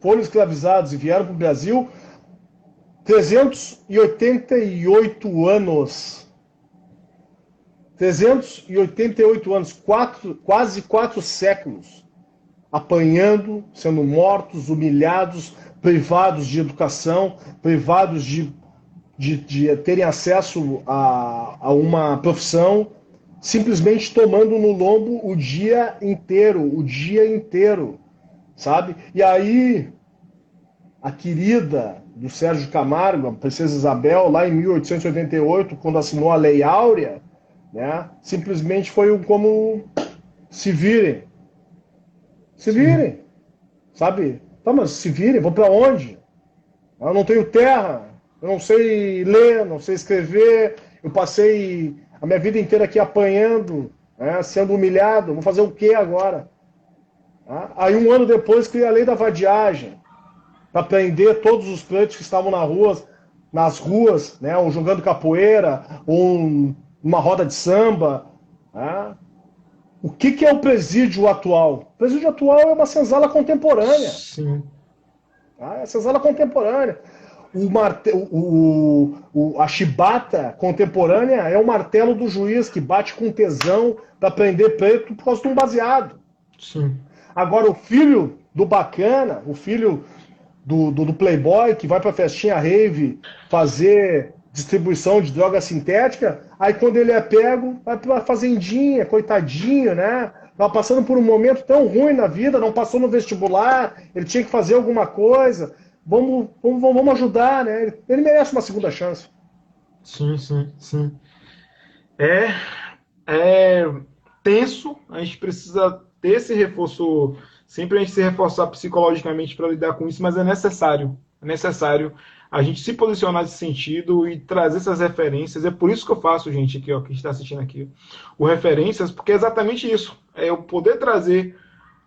foram escravizados e vieram para o Brasil, 388 anos. 388 anos, quase 4 séculos, apanhando, sendo mortos, humilhados, privados de educação, privados de terem acesso a uma profissão, simplesmente tomando no lombo o dia inteiro, sabe? E aí, a querida do Sérgio Camargo, a Princesa Isabel, lá em 1888, quando assinou a Lei Áurea, né, simplesmente foi como se virem, sabe? Tá, mas se virem, vou para onde? Eu não tenho terra, eu não sei ler, não sei escrever, eu passei a minha vida inteira aqui apanhando, né, sendo humilhado, vou fazer o que agora? Aí um ano depois cria a lei da vadiagem, para prender todos os pretos que estavam nas ruas, né, ou jogando capoeira, ou uma roda de samba. O que é o presídio atual? O presídio atual é uma senzala contemporânea. Sim. É a senzala contemporânea. a chibata contemporânea é o martelo do juiz que bate com tesão para prender preto por causa de um baseado. Sim. Agora, o filho do bacana, o filho do playboy que vai pra festinha rave fazer distribuição de droga sintética, aí quando ele é pego, vai pra fazendinha, coitadinho, né? Tava passando por um momento tão ruim na vida, não passou no vestibular, ele tinha que fazer alguma coisa. Vamos ajudar, né? Ele merece uma segunda chance. Sim. É tenso, a gente precisa ter esse reforço, sempre a gente se reforçar psicologicamente para lidar com isso, mas é necessário a gente se posicionar nesse sentido e trazer essas referências. É por isso que eu faço, gente, aqui, ó, que a gente está assistindo aqui, o Referências, porque é exatamente isso, é eu poder trazer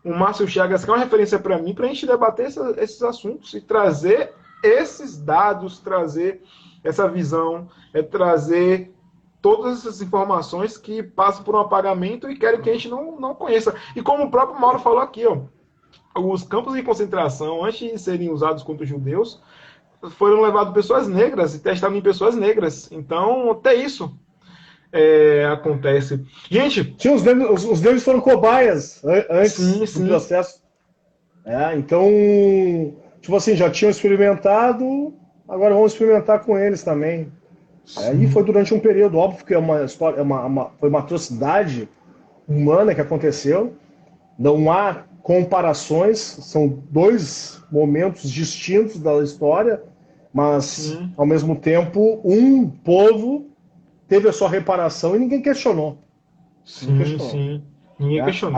o Márcio Chagas, que é uma referência para mim, para a gente debater esses assuntos e trazer esses dados, trazer essa visão, trazer todas essas informações que passam por um apagamento e querem que a gente não conheça. E como o próprio Mauro falou aqui, ó, os campos de concentração, antes de serem usados contra os judeus, foram levados pessoas negras e testaram em pessoas negras. Então, até isso acontece. Gente... Sim, os negros foram cobaias antes do processo. Então, tipo assim, já tinham experimentado, agora vamos experimentar com eles também. E foi durante um período, óbvio que foi uma atrocidade humana que aconteceu. Não há comparações, são dois momentos distintos da história, mas, ao mesmo tempo, um povo teve a sua reparação e ninguém questionou. Ninguém questionou.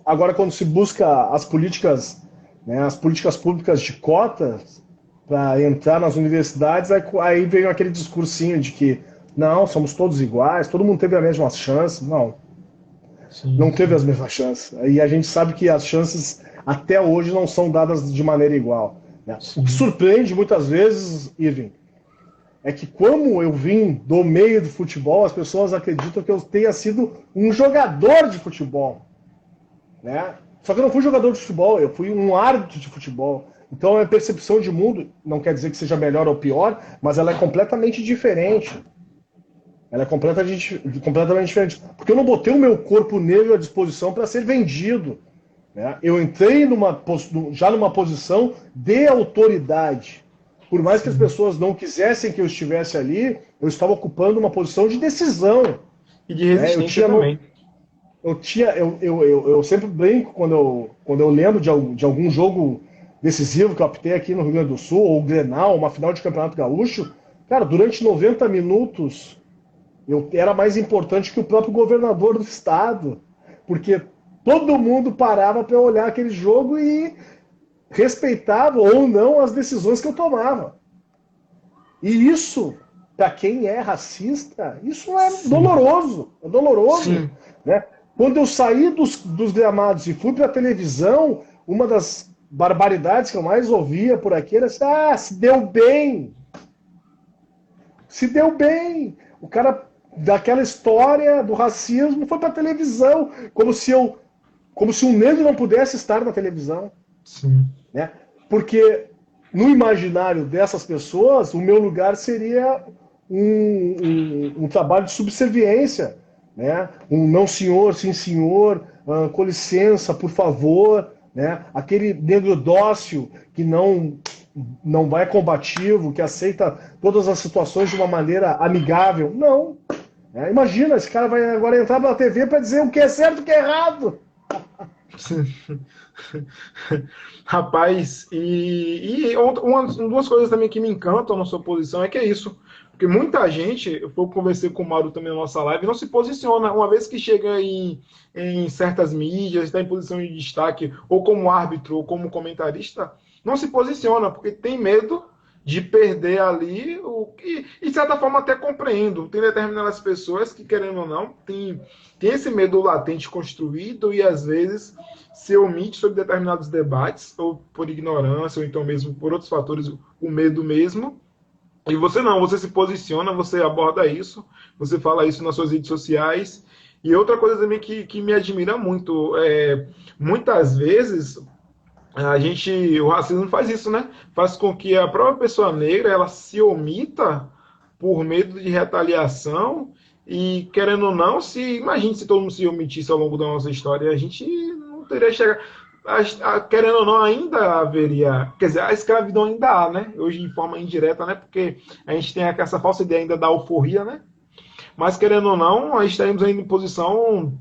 Agora, quando se busca as políticas, né, as políticas públicas de cotas para entrar nas universidades, aí vem aquele discursinho de que não, somos todos iguais, todo mundo teve a mesma chance. Não teve as mesmas chances. E a gente sabe que as chances até hoje não são dadas de maneira igual. Né? O que surpreende muitas vezes, Irving, é que como eu vim do meio do futebol, as pessoas acreditam que eu tenha sido um jogador de futebol. Né? Só que eu não fui jogador de futebol, eu fui um árbitro de futebol. Então a percepção de mundo não quer dizer que seja melhor ou pior, mas ela é completamente diferente. Ela é completamente diferente. Porque eu não botei o meu corpo negro à disposição para ser vendido. Né? Eu entrei já numa posição de autoridade. Por mais que as pessoas não quisessem que eu estivesse ali, eu estava ocupando uma posição de decisão. E de resistência também. Eu sempre brinco quando eu lembro de algum jogo decisivo que eu apitei aqui no Rio Grande do Sul, ou o Grenal, uma final de Campeonato Gaúcho. Cara, durante 90 minutos, eu era mais importante que o próprio governador do estado. Porque todo mundo parava para olhar aquele jogo e respeitava ou não as decisões que eu tomava. E isso, para quem é racista, isso é doloroso. É doloroso. Né? Quando eu saí dos gramados e fui para a televisão, uma das barbaridades que eu mais ouvia por aqui era assim, se deu bem. Se deu bem. O cara daquela história do racismo foi para a televisão, como se um negro não pudesse estar na televisão. Né? Porque no imaginário dessas pessoas, o meu lugar seria um trabalho de subserviência, né? Um não senhor, sim senhor, com licença, por favor, né? Aquele negro dócil que não vai combativo, que aceita todas as situações de uma maneira amigável. Não. Imagina, esse cara vai agora entrar na TV para dizer o que é certo e o que é errado. Rapaz, duas coisas também que me encantam na sua posição é que é isso. Porque muita gente, eu conversei com o Mauro também na nossa live, não se posiciona, uma vez que chega em certas mídias, está em posição de destaque, ou como árbitro, ou como comentarista, não se posiciona, porque tem medo de perder ali o que, de certa forma, até compreendo. Tem determinadas pessoas que, querendo ou não, tem esse medo latente construído e, às vezes, se omite sobre determinados debates, ou por ignorância, ou então mesmo por outros fatores, o medo mesmo. E você não, você se posiciona, você aborda isso, você fala isso nas suas redes sociais. E outra coisa também que me admira muito, muitas vezes o racismo faz isso, né? Faz com que a própria pessoa negra ela se omita por medo de retaliação e querendo ou não, se imagine se todo mundo se omitisse ao longo da nossa história, a gente não teria chegado, querendo ou não, ainda haveria, quer dizer, a escravidão ainda há, né? Hoje de forma indireta, né? Porque a gente tem essa falsa ideia ainda da alforria, né? Mas querendo ou não, nós estaremos ainda uma posição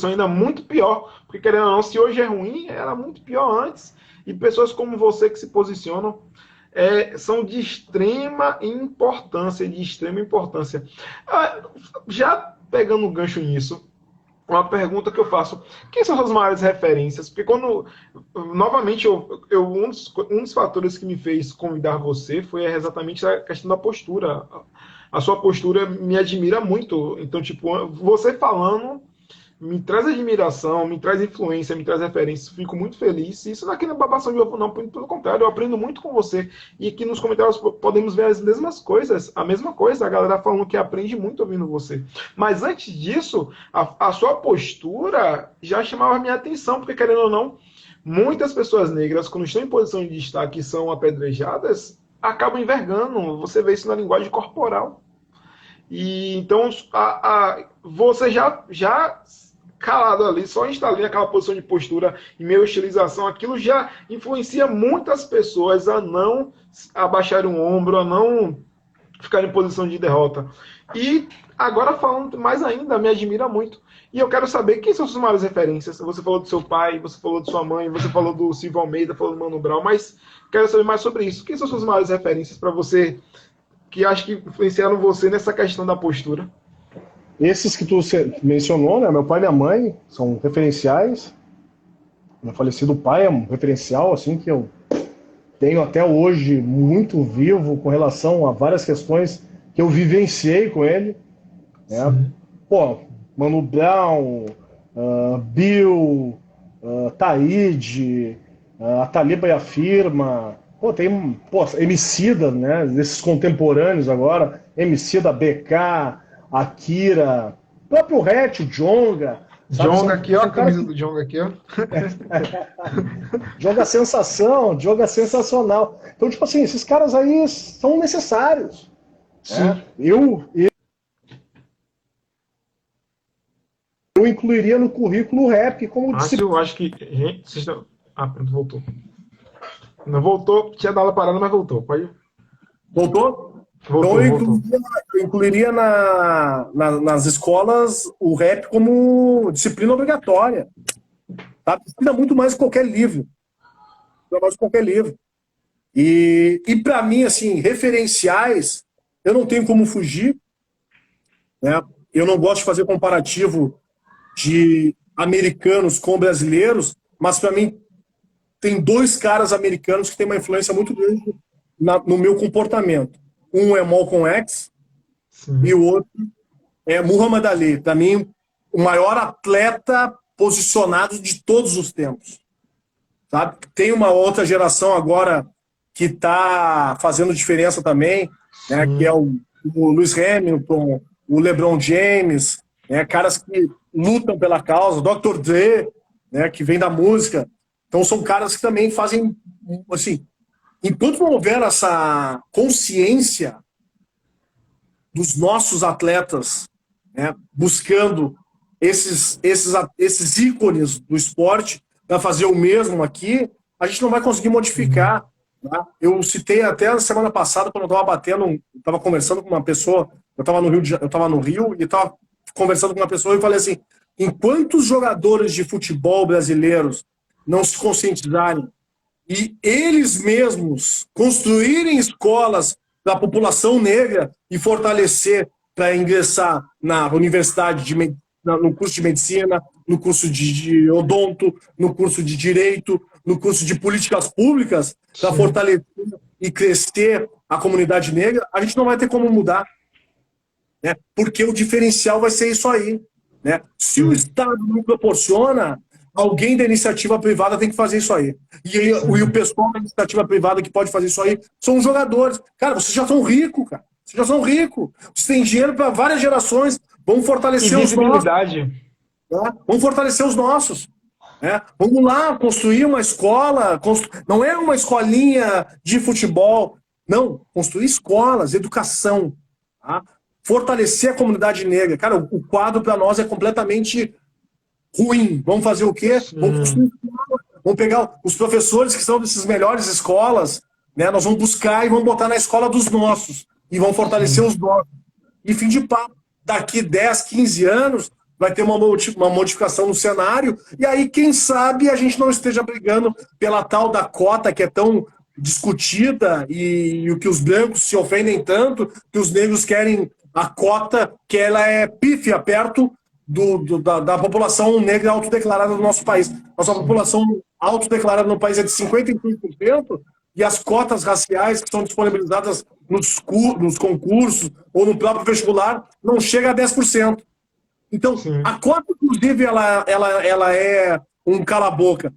ainda muito pior, porque querendo ou não, se hoje é ruim, era muito pior antes. E pessoas como você que se posicionam são de extrema importância, de extrema importância. Já pegando um gancho nisso, uma pergunta que eu faço: quem são as maiores referências? Porque quando, novamente, um dos fatores que me fez convidar você foi exatamente a questão da postura. A sua postura me admira muito. Então, tipo, você falando me traz admiração, me traz influência, me traz referência. Fico muito feliz. Isso daqui não é babação de ovo, não. Pelo contrário, eu aprendo muito com você. E aqui nos comentários podemos ver as mesmas coisas. A mesma coisa, a galera falando que aprende muito ouvindo você. Mas antes disso, a sua postura já chamava a minha atenção, porque querendo ou não, muitas pessoas negras, quando estão em posição de destaque e são apedrejadas, acabam envergando. Você vê isso na linguagem corporal. E então você já calado ali, só instalei aquela posição de postura e meio estilização, aquilo já influencia muitas pessoas a não abaixarem o ombro, a não ficar em posição de derrota. E agora falando mais ainda, me admira muito. E eu quero saber quem são suas maiores referências. Você falou do seu pai, você falou de sua mãe, você falou do Silvio Almeida, falou do Mano Brown, mas quero saber mais sobre isso. Quem são suas maiores referências para você, que acho que influenciaram você nessa questão da postura? Esses que tu mencionou, né? Meu pai e minha mãe são referenciais. Meu falecido pai é um referencial, assim, que eu tenho até hoje muito vivo com relação a várias questões que eu vivenciei com ele. Né? Pô, Mano Brown, Bill, Taíde, a Taliba e a Firma. Pô, tem Emicida, né? Desses contemporâneos agora. Emicida, BK, Akira, o próprio Hatch, o Jonga. Jonga aqui, ó, a camisa do Jonga aqui, ó. Jonga sensação, Jonga sensacional. Então, tipo assim, esses caras aí são necessários. Né? Eu incluiria no currículo rap como disciplina. Eu acho que. Gente, pronto, voltou. Não voltou, tinha dado a parada, mas voltou. Pode ir. Voltou? Então eu incluiria nas escolas o rap como disciplina obrigatória. Tá? Disciplina muito mais que qualquer livro. Mais que qualquer livro. E para mim, assim, referenciais, eu não tenho como fugir. Né? Eu não gosto de fazer comparativo de americanos com brasileiros, mas para mim tem dois caras americanos que têm uma influência muito grande no meu comportamento. Um é Malcolm X. Sim. E o outro é Muhammad Ali. Para mim, o maior atleta posicionado de todos os tempos. Sabe? Tem uma outra geração agora que está fazendo diferença também, né? Que é o Lewis Hamilton, o LeBron James, né? Caras que lutam pela causa, o Dr. Dre, né? Que vem da música. Então são caras que também fazem, assim, enquanto não houver essa consciência dos nossos atletas, né, buscando esses ícones do esporte para fazer o mesmo aqui, a gente não vai conseguir modificar. Tá? Eu citei até na semana passada, quando eu estava conversando com uma pessoa, eu estava no Rio e estava conversando com uma pessoa e falei assim, enquanto os jogadores de futebol brasileiros não se conscientizarem e eles mesmos construírem escolas para a população negra e fortalecer para ingressar na universidade, no curso de medicina, no curso de odonto, no curso de direito, no curso de políticas públicas, para fortalecer e crescer a comunidade negra, a gente não vai ter como mudar. Né? Porque o diferencial vai ser isso aí. Né? Se o Estado não proporciona, alguém da iniciativa privada tem que fazer isso aí. E o pessoal da iniciativa privada que pode fazer isso aí são os jogadores. Cara, vocês já são ricos, cara. Vocês já são ricos. Vocês têm dinheiro para várias gerações. Vamos fortalecer os nossos. Tá? Vamos fortalecer os nossos. né? Vamos lá construir uma escola, não é uma escolinha de futebol, não, construir escolas, educação, tá? Fortalecer a comunidade negra. Cara, o quadro para nós é completamente ruim. Vamos fazer o quê? Vamos construir escola. Vamos pegar os professores que são dessas melhores escolas, né? Nós vamos buscar e vamos botar na escola dos nossos e vamos fortalecer os nossos. E fim de papo, daqui 10, 15 anos vai ter uma modificação no cenário e aí, quem sabe, a gente não esteja brigando pela tal da cota que é tão discutida e o que os brancos se ofendem tanto, que os negros querem a cota, que ela é pífia perto da população negra autodeclarada do nosso país. Nossa população autodeclarada no país é de 55% e as cotas raciais que são disponibilizadas nos concursos ou no próprio vestibular não chega a 10%. Então, a cota, inclusive, ela é um cala-boca.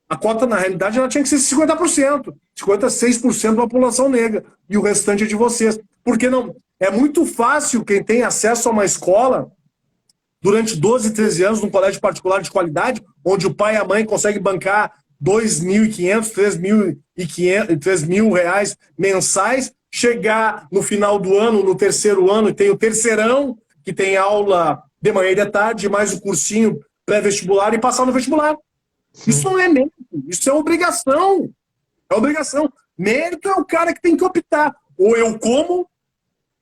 A cota, na realidade, ela tinha que ser 50%. 56% da população negra. E o restante é de vocês. Porque não, é muito fácil quem tem acesso a uma escola durante 12, 13 anos, num colégio particular de qualidade, onde o pai e a mãe conseguem bancar R$ 2.500, R$ 3.000 mensais, chegar no final do ano, no terceiro ano, e tem o terceirão, que tem aula de manhã e de tarde, mais o cursinho pré-vestibular e passar no vestibular. Sim. Isso não é mérito, isso é obrigação. É obrigação. Mérito é o cara que tem que optar. Ou eu como,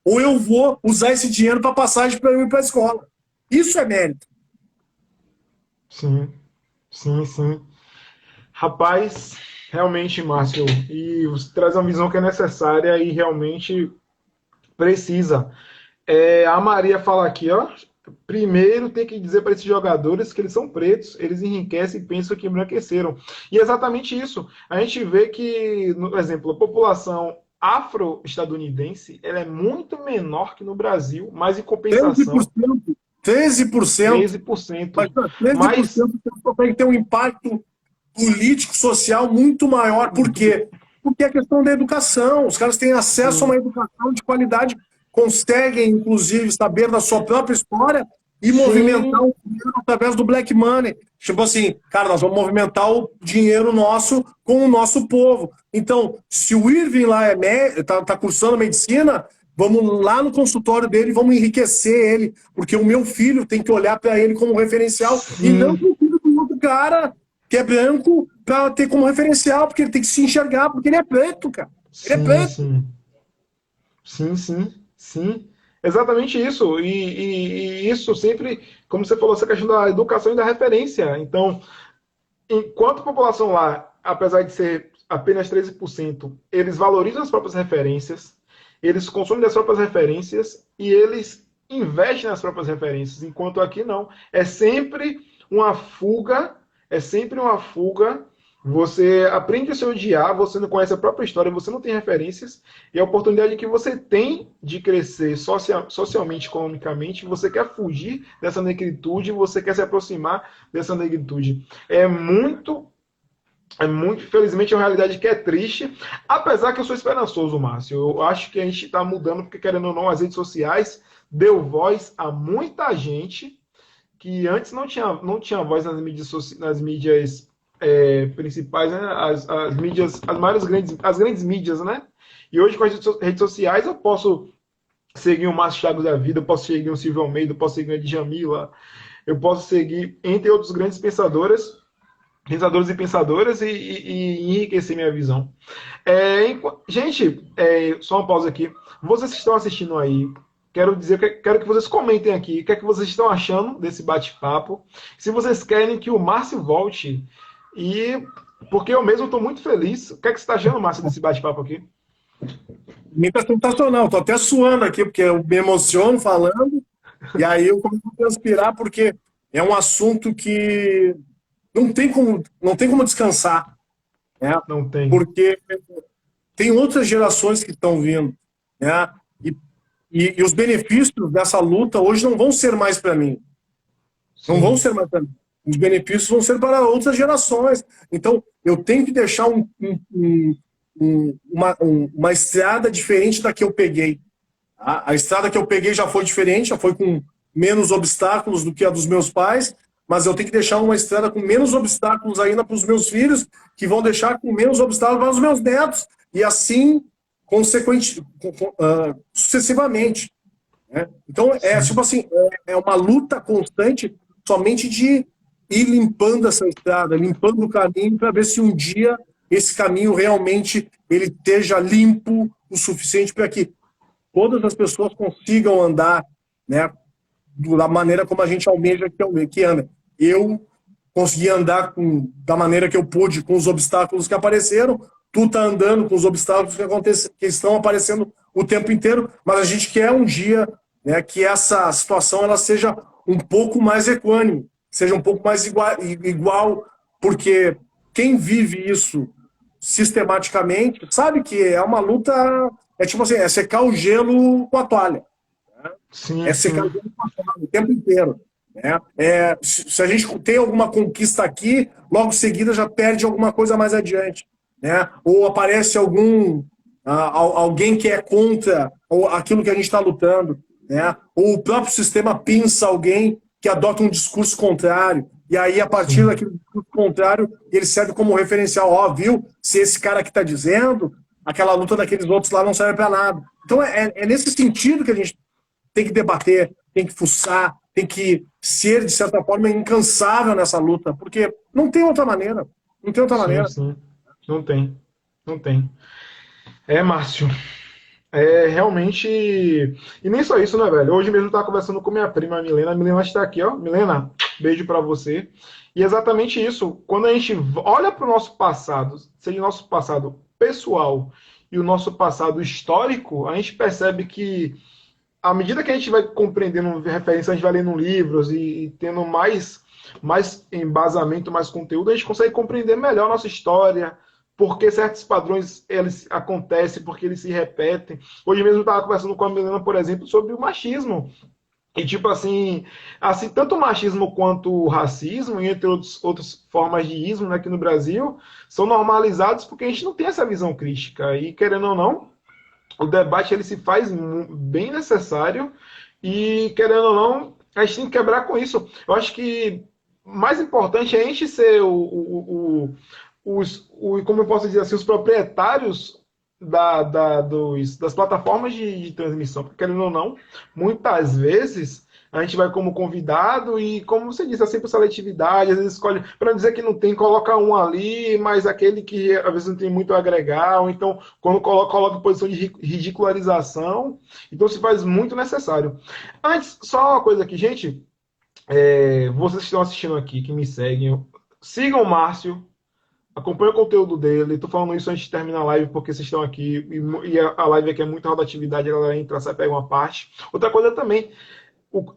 ou eu vou usar esse dinheiro para passagem para eu ir para a escola. Isso é mérito. Sim, sim, sim. Rapaz, realmente, Márcio, e você traz uma visão que é necessária e realmente precisa. A Maria fala aqui, ó. Primeiro tem que dizer para esses jogadores que eles são pretos, eles enriquecem e pensam que embranqueceram. E é exatamente isso. A gente vê que, por exemplo, a população afro-estadunidense ela é muito menor que no Brasil, mas em compensação... 13%. 13%. Mas 13% consegue ter um impacto político, social muito maior. Por quê? Porque é questão da educação. Os caras têm acesso a uma educação de qualidade, conseguem, inclusive, saber da sua própria história e movimentar o dinheiro através do black money. Tipo assim, cara, nós vamos movimentar o dinheiro nosso com o nosso povo. Então, se o Irving lá tá cursando medicina, vamos lá no consultório dele e vamos enriquecer ele, porque o meu filho tem que olhar para ele como referencial e não para o filho do outro cara que é branco para ter como referencial, porque ele tem que se enxergar, porque ele é preto, cara. Ele é preto. Sim, exatamente isso. E isso sempre, como você falou, essa questão da educação e da referência. Então, enquanto a população lá, apesar de ser apenas 13%, eles valorizam as próprias referências, eles consomem das próprias referências e eles investem nas próprias referências, enquanto aqui não. É sempre uma fuga, você aprende a se odiar, você não conhece a própria história, você não tem referências, e a oportunidade que você tem de crescer socialmente, economicamente, você quer fugir dessa negritude, você quer se aproximar dessa negritude. É muito, infelizmente, é uma realidade que é triste, apesar que eu sou esperançoso, Márcio. Eu acho que a gente está mudando, porque, querendo ou não, as redes sociais deu voz a muita gente que antes não tinha voz nas mídias principais, né? As mídias, as grandes mídias, né? E hoje com as redes sociais eu posso seguir o Márcio Chagas da vida, eu posso seguir o Silvio Almeida, eu posso seguir a Djamila, eu posso seguir, entre outros grandes pensadores e pensadoras e enriquecer minha visão. Gente, só uma pausa aqui. Vocês que estão assistindo aí, quero que vocês comentem aqui o que é que vocês estão achando desse bate-papo. Se vocês querem que o Márcio volte, porque eu mesmo estou muito feliz. O que é que você está achando, Márcio, desse bate-papo aqui? Me tá sensacional, estou até suando aqui, porque eu me emociono falando, e aí eu começo a transpirar, porque é um assunto que não tem como descansar. Né? Não tem. Porque tem outras gerações que estão vindo. Né? E os benefícios dessa luta hoje não vão ser mais para mim. Não vão ser mais para mim. Os benefícios vão ser para outras gerações. Então, eu tenho que deixar uma estrada diferente da que eu peguei. A estrada que eu peguei já foi diferente, já foi com menos obstáculos do que a dos meus pais, mas eu tenho que deixar uma estrada com menos obstáculos ainda para os meus filhos, que vão deixar com menos obstáculos para os meus netos, e assim, sucessivamente. Né? Então, tipo assim, é uma luta constante somente de ir limpando essa estrada, limpando o caminho, para ver se um dia esse caminho realmente ele esteja limpo o suficiente para que todas as pessoas consigam andar, né, da maneira como a gente almeja que anda. Eu consegui andar da maneira que eu pude, com os obstáculos que apareceram, tu tá andando com os obstáculos que estão aparecendo o tempo inteiro, mas a gente quer um dia, né, que essa situação ela seja um pouco mais equânime, seja um pouco mais igual, porque quem vive isso sistematicamente sabe que é uma luta, é tipo assim, é secar o gelo com a toalha. Sim, É secar o gelo com a toalha o tempo inteiro. Né? Se a gente tem alguma conquista aqui, logo em seguida já perde alguma coisa mais adiante. Né? Ou aparece alguém que é contra aquilo que a gente está lutando. Né? Ou o próprio sistema pinça alguém que adota um discurso contrário. E aí, a partir daquele discurso contrário, ele serve como referencial. Ó, viu? Se esse cara aqui está dizendo, aquela luta daqueles outros lá não serve para nada. Então, é nesse sentido que a gente tem que debater, tem que fuçar, tem que ser, de certa forma, incansável nessa luta, porque não tem outra maneira. Não tem outra maneira. Sim. Não tem. Não tem. Márcio. Realmente. E nem só isso, né, velho? Hoje mesmo eu tava conversando com minha prima, a Milena. A Milena está aqui, ó. Milena, beijo pra você. E exatamente isso. Quando a gente olha pro nosso passado, seja o nosso passado pessoal e o nosso passado histórico, a gente percebe que, à medida que a gente vai compreendendo referência, a gente vai lendo livros e tendo mais embasamento, mais conteúdo, a gente consegue compreender melhor a nossa história, porque certos padrões eles acontecem, porque eles se repetem. Hoje mesmo eu estava conversando com a Milena, por exemplo, sobre o machismo. E tipo assim tanto o machismo quanto o racismo, e entre outras formas de ismo, né, aqui no Brasil, são normalizados porque a gente não tem essa visão crítica. E querendo ou não, o debate ele se faz bem necessário e, querendo ou não, a gente tem que quebrar com isso. Eu acho que mais importante é a gente ser como eu posso dizer assim, os proprietários das plataformas de transmissão, porque querendo ou não, muitas vezes a gente vai como convidado e, como você disse, é sempre seletividade, às vezes escolhe, para não dizer que não tem, coloca um ali, mas aquele que às vezes não tem muito a agregar, ou então quando coloca em posição de ridicularização, então se faz muito necessário. Antes, só uma coisa aqui, gente, vocês que estão assistindo aqui, que me seguem, sigam o Márcio, acompanhe o conteúdo dele. Estou falando isso antes de terminar a live, porque vocês estão aqui e a live aqui é muita rotatividade, ela entra, sai, pega uma parte. Outra coisa também,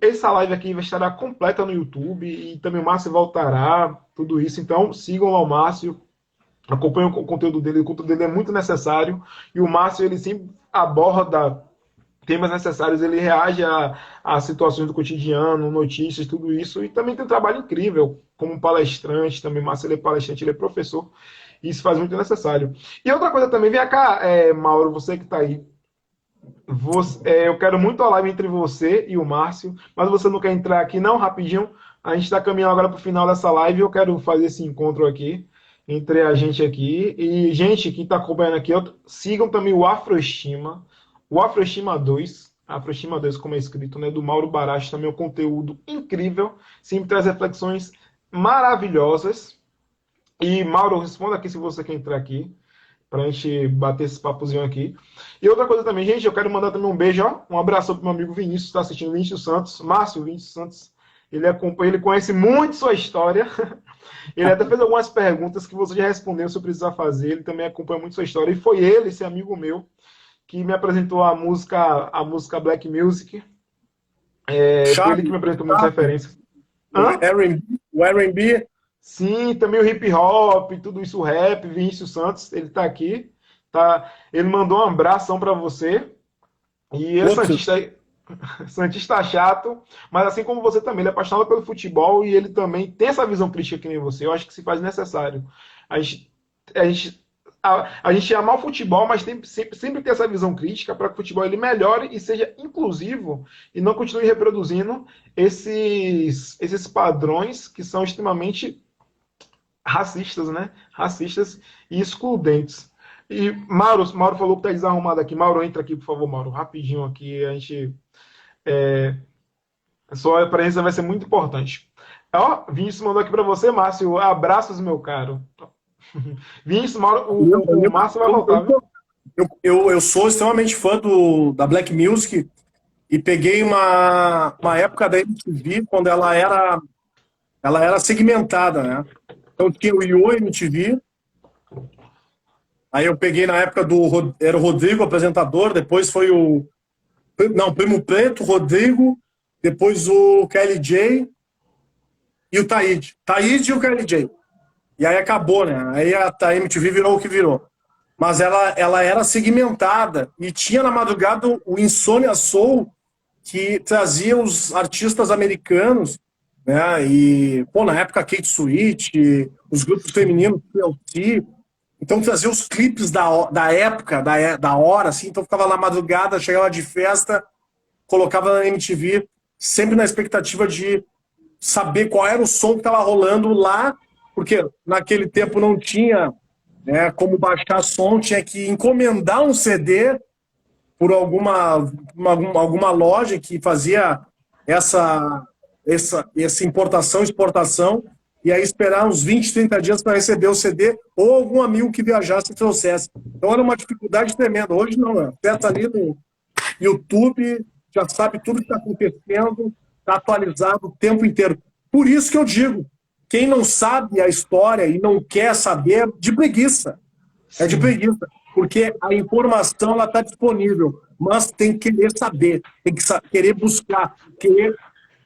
essa live aqui estará completa no YouTube e também o Márcio voltará, tudo isso. Então sigam lá o Márcio, acompanhem o conteúdo dele é muito necessário e o Márcio ele sempre aborda temas necessários, ele reage a situações do cotidiano, notícias, tudo isso, e também tem um trabalho incrível como palestrante, também Márcio ele é palestrante, ele é professor, e isso faz muito necessário. E outra coisa também, vem cá, Mauro, você que está aí, eu quero muito a live entre você e o Márcio, mas você não quer entrar aqui não, rapidinho, a gente está caminhando agora para o final dessa live, eu quero fazer esse encontro aqui, entre a gente aqui, e gente que está acompanhando aqui, sigam também o Afroestima 2, Afroestima 2 como é escrito, né, do Mauro Baracho, também é um conteúdo incrível, sempre traz reflexões maravilhosas, e Mauro, responda aqui se você quer entrar aqui, pra gente bater esse papozinho aqui. E outra coisa também, gente, eu quero mandar também um beijo, ó, um abraço pro meu amigo Vinícius, que está assistindo, Vinícius Santos, Márcio Vinícius Santos, ele conhece muito sua história, ele até fez algumas perguntas que você já respondeu se eu precisar fazer, ele também acompanha muito sua história, e foi ele, esse amigo meu, que me apresentou a música Black Music, foi ele que me apresentou muitas referências. O R&B. Sim, também o hip hop, tudo isso, o rap, Vinícius Santos, ele tá aqui, tá? Ele mandou um abração para você. E ele Santista chato, mas assim como você também, ele é apaixonado pelo futebol e ele também tem essa visão crítica que nem você. Eu acho que se faz necessário. A gente a gente amar o futebol, mas sempre ter essa visão crítica para que o futebol ele melhore e seja inclusivo e não continue reproduzindo esses padrões que são extremamente racistas, né? Racistas e excludentes. E Mauro falou que tá desarrumado aqui. Mauro, entra aqui, por favor, Mauro. Rapidinho aqui, a gente... A sua presença vai ser muito importante. Ó, Vinícius mandou aqui para você, Márcio. Abraços, meu caro. Vinícius, Mauro, o Márcio vai voltar, viu? Eu sou extremamente fã da Black Music e peguei uma época da MTV quando ela era segmentada, né? Então tinha o Yo MTV, aí eu peguei na época era o Rodrigo apresentador, depois foi Primo Preto, Rodrigo, depois o KLJ e o Taíde. Taíde e o KLJ. E aí acabou, né? Aí a MTV virou o que virou. Mas ela era segmentada e tinha na madrugada o Insônia Soul, que trazia os artistas americanos, né? E, pô, na época Kate Sweet, os grupos femininos, TLC. Então trazia os clipes da época, da hora, assim. Então ficava na madrugada, chegava de festa, colocava na MTV, sempre na expectativa de saber qual era o som que estava rolando lá, porque naquele tempo não tinha, né, como baixar som, tinha que encomendar um CD por alguma loja que fazia essa importação, exportação, e aí esperar uns 20, 30 dias para receber o CD, ou algum amigo que viajasse e trouxesse. Então era uma dificuldade tremenda. Hoje não, né? Aperta ali no YouTube, já sabe tudo que está acontecendo, está atualizado o tempo inteiro. Por isso que eu digo, quem não sabe a história e não quer saber, de preguiça. É de preguiça. Porque a informação está disponível, mas tem que querer saber, tem que querer buscar, querer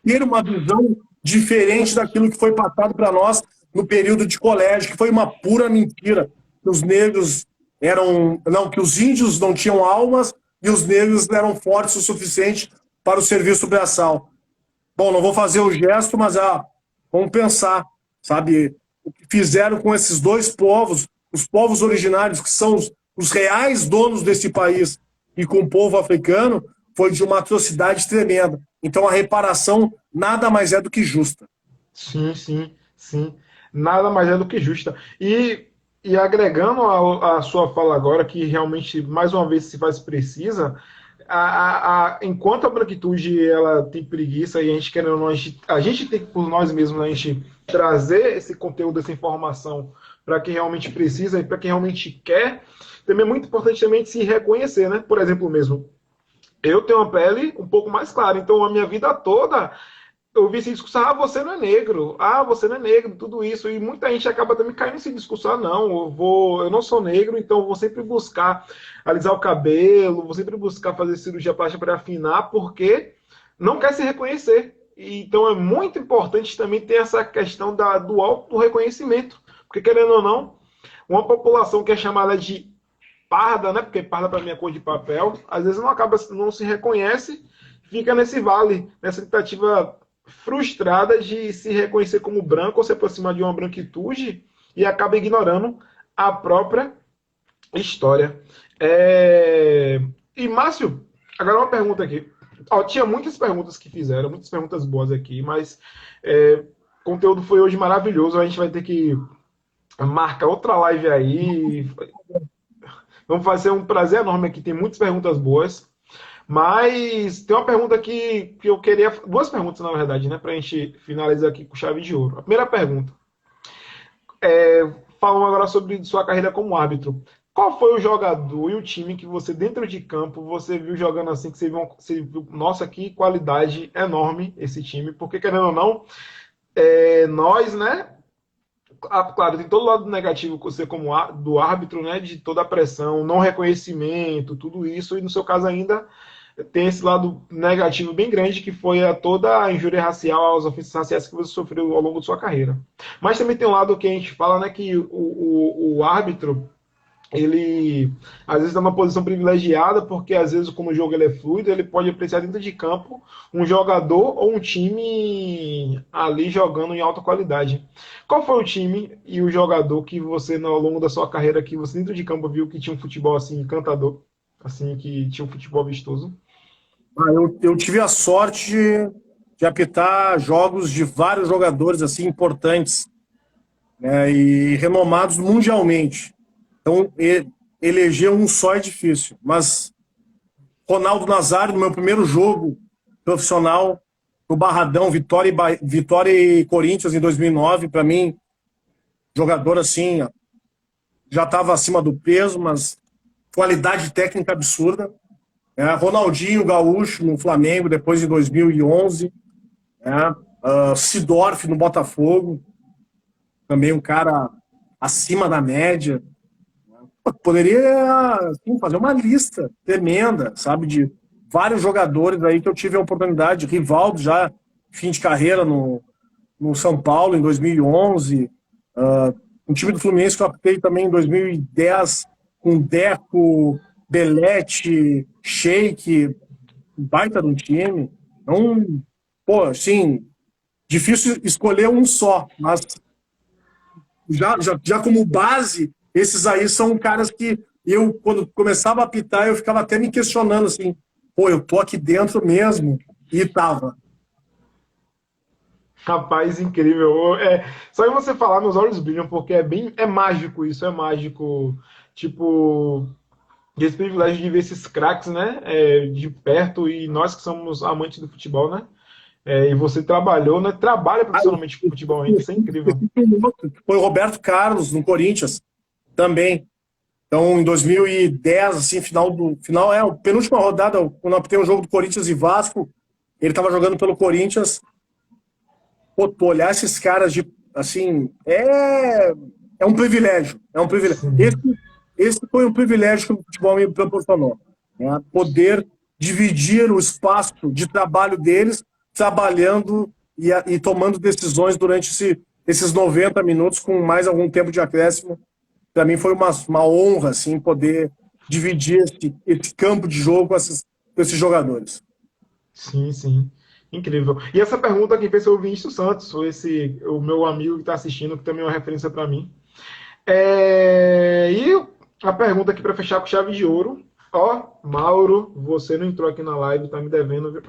ter uma visão diferente daquilo que foi passado para nós no período de colégio, que foi uma pura mentira. Que os negros que os índios não tinham almas e os negros eram fortes o suficiente para o serviço braçal. Bom, não vou fazer o gesto, mas vamos pensar, sabe? O que fizeram com esses dois povos, os povos originários, que são os reais donos desse país, e com o povo africano, foi de uma atrocidade tremenda. Então a reparação nada mais é do que justa. Sim. Nada mais é do que justa. E agregando a sua fala agora, que realmente, mais uma vez, se faz precisa, enquanto a branquitude ela tem preguiça e a gente querendo, a gente tem que, por nós mesmos, a gente trazer esse conteúdo, essa informação para quem realmente precisa e para quem realmente quer, também é muito importante também se reconhecer, né? Por exemplo, mesmo, eu tenho uma pele um pouco mais clara, então a minha vida toda eu vi esse discurso, você não é negro, você não é negro, tudo isso, e muita gente acaba também caindo nesse discurso, não, eu não sou negro, então eu vou sempre buscar alisar o cabelo, vou sempre buscar fazer cirurgia plástica para afinar, porque não quer se reconhecer. Então é muito importante também ter essa questão do auto-reconhecimento, porque querendo ou não, uma população que é chamada de parda, né, porque parda para mim é cor de papel, às vezes não se reconhece, fica nesse vale, nessa tentativa frustrada de se reconhecer como branco ou se aproximar de uma branquitude e acaba ignorando a própria história. E Márcio, agora uma pergunta aqui. Tinha muitas perguntas que fizeram, muitas perguntas boas aqui, mas o conteúdo foi hoje maravilhoso. A gente vai ter que marcar outra live aí. Vamos fazer um prazer enorme aqui. Tem muitas perguntas boas. Mas tem uma pergunta que eu queria... Duas perguntas, na verdade, né? Para a gente finalizar aqui com chave de ouro. A primeira pergunta. Falando agora sobre sua carreira como árbitro. Qual foi o jogador e o time que você, dentro de campo, você viu jogando assim, que você viu, nossa, que qualidade enorme esse time? Porque, querendo ou não, nós, né? Claro, tem todo o lado negativo você como do árbitro, né? De toda a pressão, não reconhecimento, tudo isso. E no seu caso ainda tem esse lado negativo bem grande, que foi toda a injúria racial, as ofensas raciais que você sofreu ao longo de sua carreira. Mas também tem um lado que a gente fala, né? Que o árbitro, ele às vezes está numa posição privilegiada, porque às vezes, como o jogo ele é fluido, ele pode apreciar dentro de campo um jogador ou um time ali jogando em alta qualidade. Qual foi o time e o jogador que você, ao longo da sua carreira, que você dentro de campo viu que tinha um futebol assim encantador, assim, que tinha um futebol vistoso? Eu tive a sorte de apitar jogos de vários jogadores assim importantes, né, e renomados mundialmente. Então, eleger um só é difícil. Mas Ronaldo Nazário, no meu primeiro jogo profissional, no Barradão, Vitória e Corinthians em 2009, para mim, jogador assim, já estava acima do peso, mas qualidade técnica absurda. Ronaldinho Gaúcho no Flamengo, depois de 2011. Sidorf no Botafogo, também um cara acima da média. Poderia assim, fazer uma lista tremenda, sabe, de vários jogadores aí que eu tive a oportunidade. Rivaldo, já fim de carreira no São Paulo, em 2011. Um time do Fluminense que eu apitei também em 2010, com Deco, Belete, Sheik, baita de um time. Então, pô, assim, difícil escolher um só, mas já como base, esses aí são caras que eu, quando começava a apitar, eu ficava até me questionando, assim, pô, eu tô aqui dentro mesmo, e tava. Rapaz, incrível. Só em você falar, meus olhos brilham, porque é mágico isso, é mágico. Tipo, esse privilégio de ver esses craques, né, de perto, e nós que somos amantes do futebol, né? E você trabalhou, né? Trabalha profissionalmente com futebol ainda, isso é incrível. Foi o Roberto Carlos, no Corinthians, também. Então, em 2010, assim, a penúltima rodada, quando eu apitei um jogo do Corinthians e Vasco, ele estava jogando pelo Corinthians. Pô, tu olhar esses caras assim, é um privilégio. É um privilégio. Esse foi um privilégio que o futebol me proporcionou. Né? Poder dividir o espaço de trabalho deles, trabalhando e tomando decisões durante esses 90 minutos, com mais algum tempo de acréscimo. Para mim foi uma honra, assim, poder dividir esse campo de jogo com esses jogadores. Sim, sim. Incrível. E essa pergunta quem fez foi o Vinícius Santos, o meu amigo que está assistindo, que também é uma referência para mim. E a pergunta aqui para fechar com chave de ouro. Mauro, você não entrou aqui na live, tá me devendo, viu?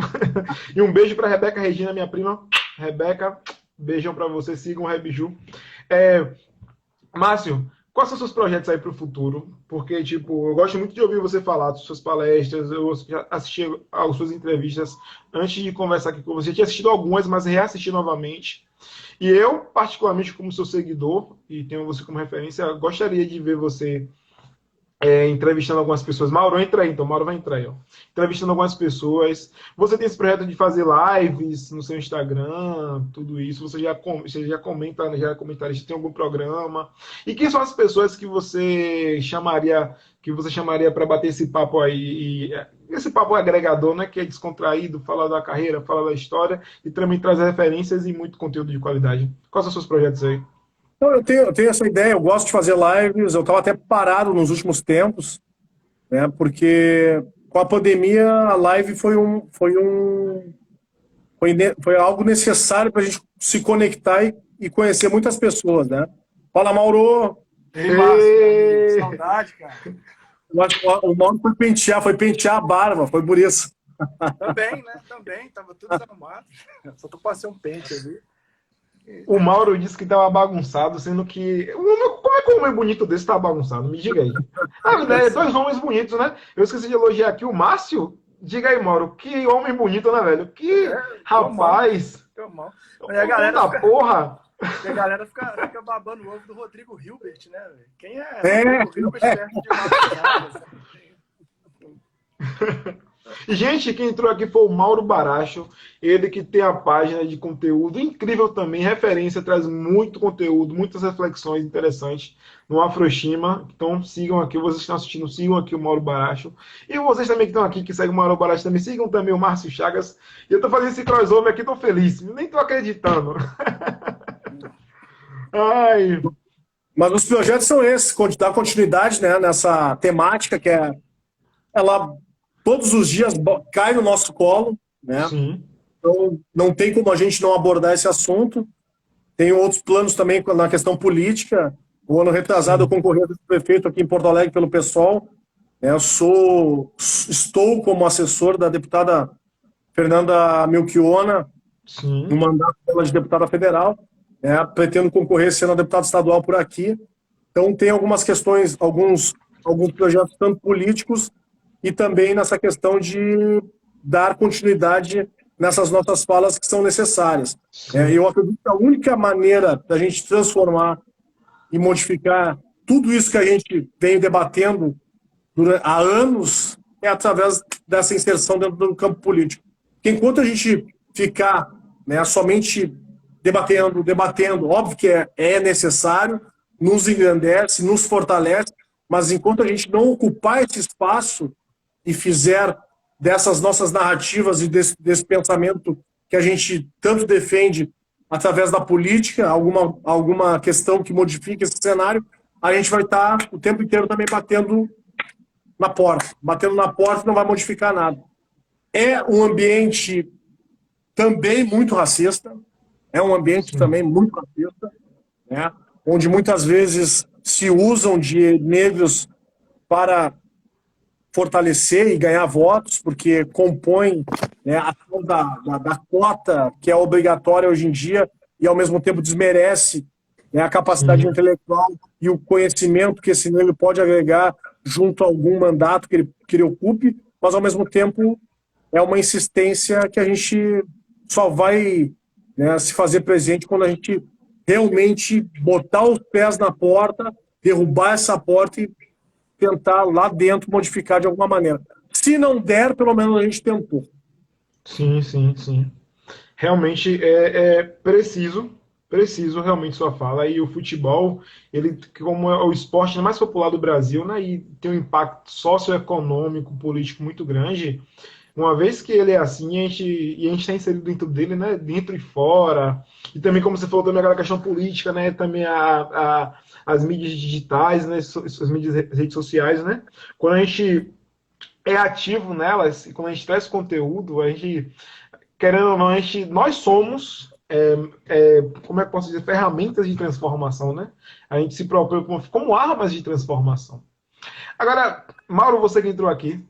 E um beijo para Rebeca Regina, minha prima. Rebeca, beijão para você, sigam o Rebiju. Márcio, quais são os seus projetos aí para o futuro? Porque, tipo, eu gosto muito de ouvir você falar das suas palestras, eu já assisti às suas entrevistas antes de conversar aqui com você. Eu tinha assistido algumas, mas reassisti novamente. E eu, particularmente, como seu seguidor, e tenho você como referência, gostaria de ver você entrevistando algumas pessoas. Mauro, entra aí, então. Mauro vai entrar aí, ó. Entrevistando algumas pessoas. Você tem esse projeto de fazer lives no seu Instagram, tudo isso. Você já comenta, já comentarista, tem algum programa. E quem são as pessoas que você chamaria para bater esse papo aí? Esse papo agregador, né? Que é descontraído, fala da carreira, fala da história e também traz referências e muito conteúdo de qualidade. Quais são os seus projetos aí? Então, eu tenho essa ideia, eu gosto de fazer lives, eu estava até parado nos últimos tempos, né, porque com a pandemia a live foi algo necessário para a gente se conectar e conhecer muitas pessoas, né? Fala, Mauro! Ei, Márcio, saudade, cara. O Mauro foi pentear a barba, foi por isso. Também, né? Também, tava tudo desarrumado. Só tô passando um pente ali. O Mauro disse que estava bagunçado, sendo que. Como é que um homem bonito desse tá bagunçado? Me diga aí. Dois homens bonitos, né? Eu esqueci de elogiar aqui o Márcio. Diga aí, Mauro, que homem bonito, né, velho? Que rapaz! E a galera porra! E a galera fica babando o ovo do Rodrigo Hilbert, né, velho? Quem é Rodrigo Hilbert perto de Márcio? Gente, quem entrou aqui foi o Mauro Baracho, ele que tem a página de conteúdo incrível também, referência, traz muito conteúdo, muitas reflexões interessantes no Afroshima. Então sigam aqui, vocês que estão assistindo, sigam aqui o Mauro Baracho. E vocês também que estão aqui, que seguem o Mauro Baracho também, sigam também o Márcio Chagas. E eu tô fazendo esse crossover aqui, tô feliz, nem tô acreditando. Ai... Mas os projetos são esses, dar continuidade, né, nessa temática que ela todos os dias cai no nosso colo, né? Sim. Então não tem como a gente não abordar esse assunto. Tem outros planos também na questão política. O ano retrasado eu concorri a prefeito aqui em Porto Alegre pelo PSOL. Eu estou como assessor da deputada Fernanda Melchiona, Sim. no mandato dela de deputada federal. Pretendo concorrer sendo deputado estadual por aqui. Então tem algumas questões, alguns projetos tanto políticos e também nessa questão de dar continuidade nessas nossas falas que são necessárias. Eu acredito que a única maneira da gente transformar e modificar tudo isso que a gente vem debatendo há anos é através dessa inserção dentro do campo político. Porque enquanto a gente ficar, né, somente debatendo, óbvio que é necessário, nos engrandece, nos fortalece, mas enquanto a gente não ocupar esse espaço e fizer dessas nossas narrativas e desse pensamento que a gente tanto defende através da política, alguma questão que modifique esse cenário, a gente vai estar o tempo inteiro também batendo na porta. Batendo na porta não vai modificar nada. É um ambiente também muito racista, né? Onde muitas vezes se usam de negros para fortalecer e ganhar votos, porque compõem, né, a tal da cota que é obrigatória hoje em dia e, ao mesmo tempo, desmerece, né, a capacidade intelectual e o conhecimento que esse negro pode agregar junto a algum mandato que ele ocupe, mas, ao mesmo tempo, é uma insistência que a gente só vai, né, se fazer presente quando a gente realmente botar os pés na porta, derrubar essa porta e tentar lá dentro modificar de alguma maneira. Se não der, pelo menos a gente tentou. Sim, sim, sim. Realmente é preciso realmente sua fala. E o futebol, ele, como é o esporte mais popular do Brasil, né, e tem um impacto socioeconômico, político muito grande. Uma vez que ele é assim, a gente está inserido dentro dele, né, dentro e fora. E também, como você falou, também aquela questão política, né, também as mídias digitais, né, as redes sociais, né. Quando a gente é ativo nelas, e quando a gente traz conteúdo, a gente, querendo ou não, nós somos, como é que eu posso dizer, ferramentas de transformação, né? A gente se propõe como armas de transformação. Agora, Mauro, você que entrou aqui,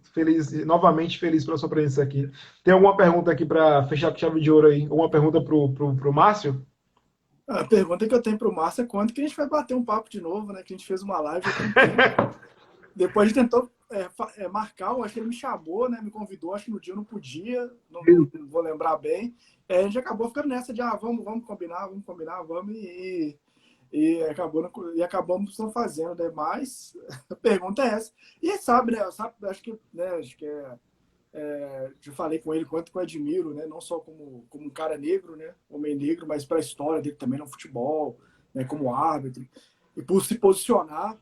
novamente feliz pela sua presença aqui. Tem alguma pergunta aqui para fechar com chave de ouro aí? Alguma pergunta pro Márcio? A pergunta que eu tenho pro Márcio é quando que a gente vai bater um papo de novo, né? Que a gente fez uma live aqui um tempo. Depois a gente tentou marcar, eu acho que ele me chamou, né? Me convidou, acho que no dia eu não podia, não vou lembrar bem. A gente acabou ficando nessa de vamos combinar, acabamos não fazendo, né? Mas a pergunta é essa. E sabe, né? Acho que já falei com ele quanto que eu admiro, né? Não só como um cara negro, né? Homem negro, mas para a história dele também no futebol, né? Como árbitro e por se posicionar.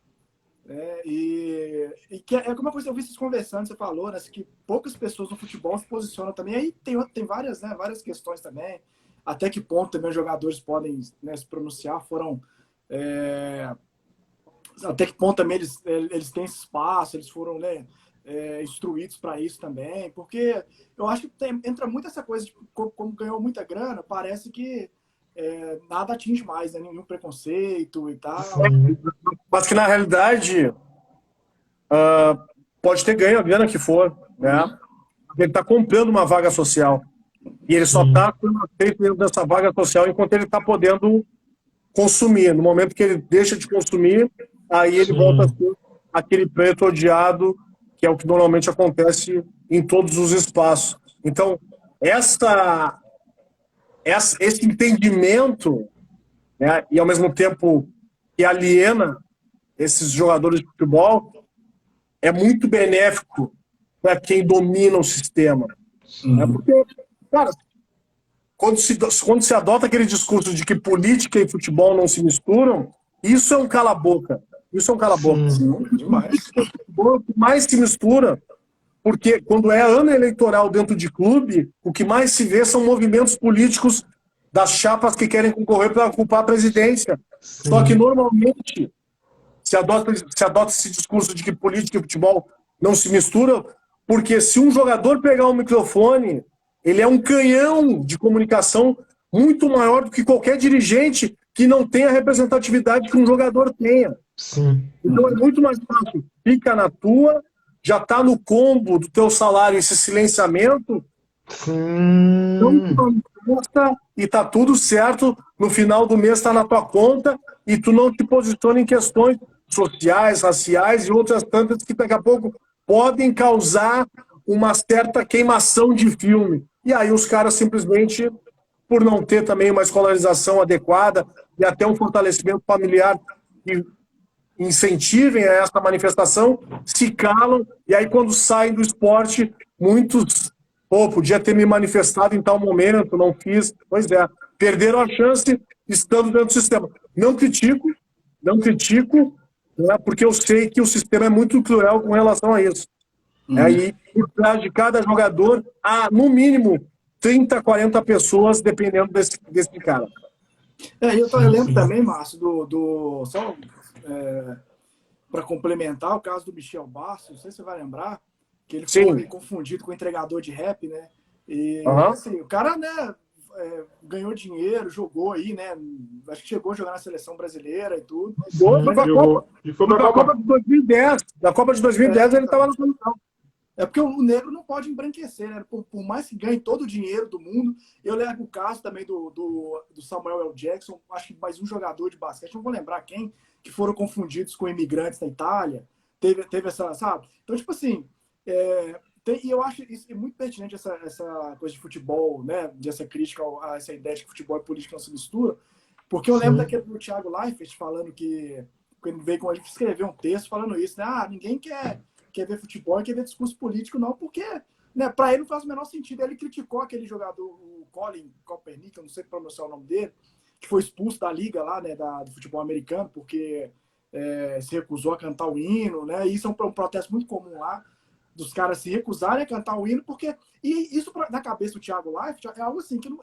E que é como uma coisa que eu vi vocês conversando, você falou, né, que poucas pessoas no futebol se posicionam também. Aí tem várias, né, várias questões também. Até que ponto também os jogadores podem, né, se pronunciar, até que ponto também eles têm esse espaço, eles foram, né, instruídos para isso também. Porque eu acho que entra muito essa coisa de como ganhou muita grana, parece que nada atinge mais, né? Nenhum preconceito e tal. Mas que na realidade pode ter ganho a grana que for, né? Ele está comprando uma vaga social e ele só está sendo aceito dentro dessa vaga social enquanto ele está podendo consumir. No momento que ele deixa de consumir, aí ele volta a ser aquele preto odiado, que é o que normalmente acontece em todos os espaços. Então, esse entendimento, né, e ao mesmo tempo que aliena esses jogadores de futebol, é muito benéfico para quem domina o sistema. Né? Porque, cara, quando se adota aquele discurso de que política e futebol não se misturam, isso é um cala-boca. Isso é um cala-boca. Demais. O que mais se mistura, porque quando é ano eleitoral dentro de clube, o que mais se vê são movimentos políticos das chapas que querem concorrer para ocupar a presidência. Só que normalmente se adota esse discurso de que política e futebol não se misturam, porque se um jogador pegar um microfone, ele é um canhão de comunicação muito maior do que qualquer dirigente que não tenha a representatividade que um jogador tenha. Sim. Então é muito mais fácil. Fica na tua, já está no combo do teu salário esse silenciamento, não Sim. manifesta e tá tudo certo, no final do mês está na tua conta e tu não te posiciona em questões sociais, raciais e outras tantas que daqui a pouco podem causar uma certa queimação de filme. E aí os caras simplesmente, por não ter também uma escolarização adequada e até um fortalecimento familiar que incentivem a essa manifestação, se calam, e aí quando saem do esporte, muitos, podia ter me manifestado em tal momento, não fiz. Pois é, perderam a chance estando dentro do sistema. Não critico, né, porque eu sei que o sistema é muito cruel com relação a isso. Aí, por trás de cada jogador, há, no mínimo, 30, 40 pessoas dependendo desse cara. Eu lembro também, Márcio, só para complementar o caso do Michel Bastos, não sei se você vai lembrar, que ele foi confundido com entregador de rap, né? E assim, o cara, né, ganhou dinheiro, jogou aí, né? Acho que chegou a jogar na seleção brasileira e tudo. Foi Da Copa de 2010. Da Copa de 2010 ele estava na seleção. É porque o negro não pode embranquecer, né? Por mais que ganhe todo o dinheiro do mundo. Eu lembro o caso também do Samuel L. Jackson, acho que mais um jogador de basquete, não vou lembrar quem, que foram confundidos com imigrantes na Itália. Teve essa, sabe? Então, tipo assim, e eu acho isso muito pertinente, essa coisa de futebol, né? Dessa crítica a essa ideia de que futebol e política não se misturam. Porque eu lembro daquele do Thiago Leifert falando que ele veio com ele escrever um texto falando isso, né? Ninguém quer ver futebol e quer ver discurso político, não, porque, né, para ele não faz o menor sentido. Ele criticou aquele jogador, o Colin Kaepernick, eu não sei pronunciar o nome dele, que foi expulso da liga lá, né, do futebol americano, porque se recusou a cantar o hino, né? E isso é um protesto muito comum lá, dos caras se recusarem a cantar o hino, porque. E isso, na cabeça do Thiago Leifert, é algo assim que não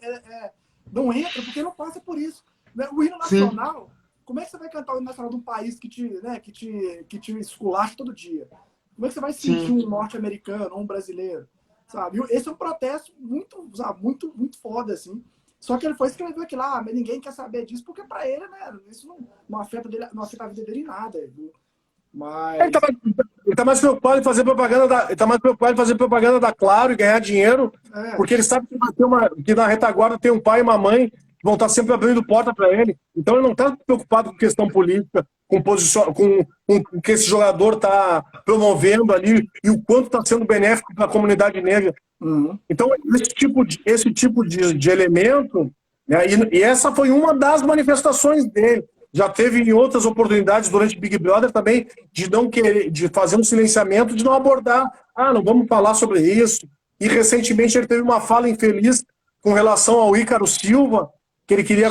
entra, porque não passa por isso. Né? O hino nacional, como é que você vai cantar o hino nacional de um país que te esculacha todo dia? Como é que você vai sentir um norte-americano ou um brasileiro? Sabe? Esse é um protesto muito, sabe, muito, muito foda, assim. Só que ele foi escrever aquilo lá, mas ninguém quer saber disso, porque para ele, né, isso não afeta a vida dele em nada. Viu? Mas... Ele tá mais preocupado em fazer propaganda da Claro e ganhar dinheiro, porque ele sabe que na retaguarda tem um pai e uma mãe que vão estar sempre abrindo porta para ele. Então ele não está preocupado com questão política, com o que esse jogador está promovendo ali e o quanto está sendo benéfico para a comunidade negra. Então esse tipo de elemento, né, e essa foi uma das manifestações dele. Já teve em outras oportunidades durante Big Brother também de não querer, de fazer um silenciamento, de não abordar. Não vamos falar sobre isso. E recentemente ele teve uma fala infeliz com relação ao Ícaro Silva, que ele queria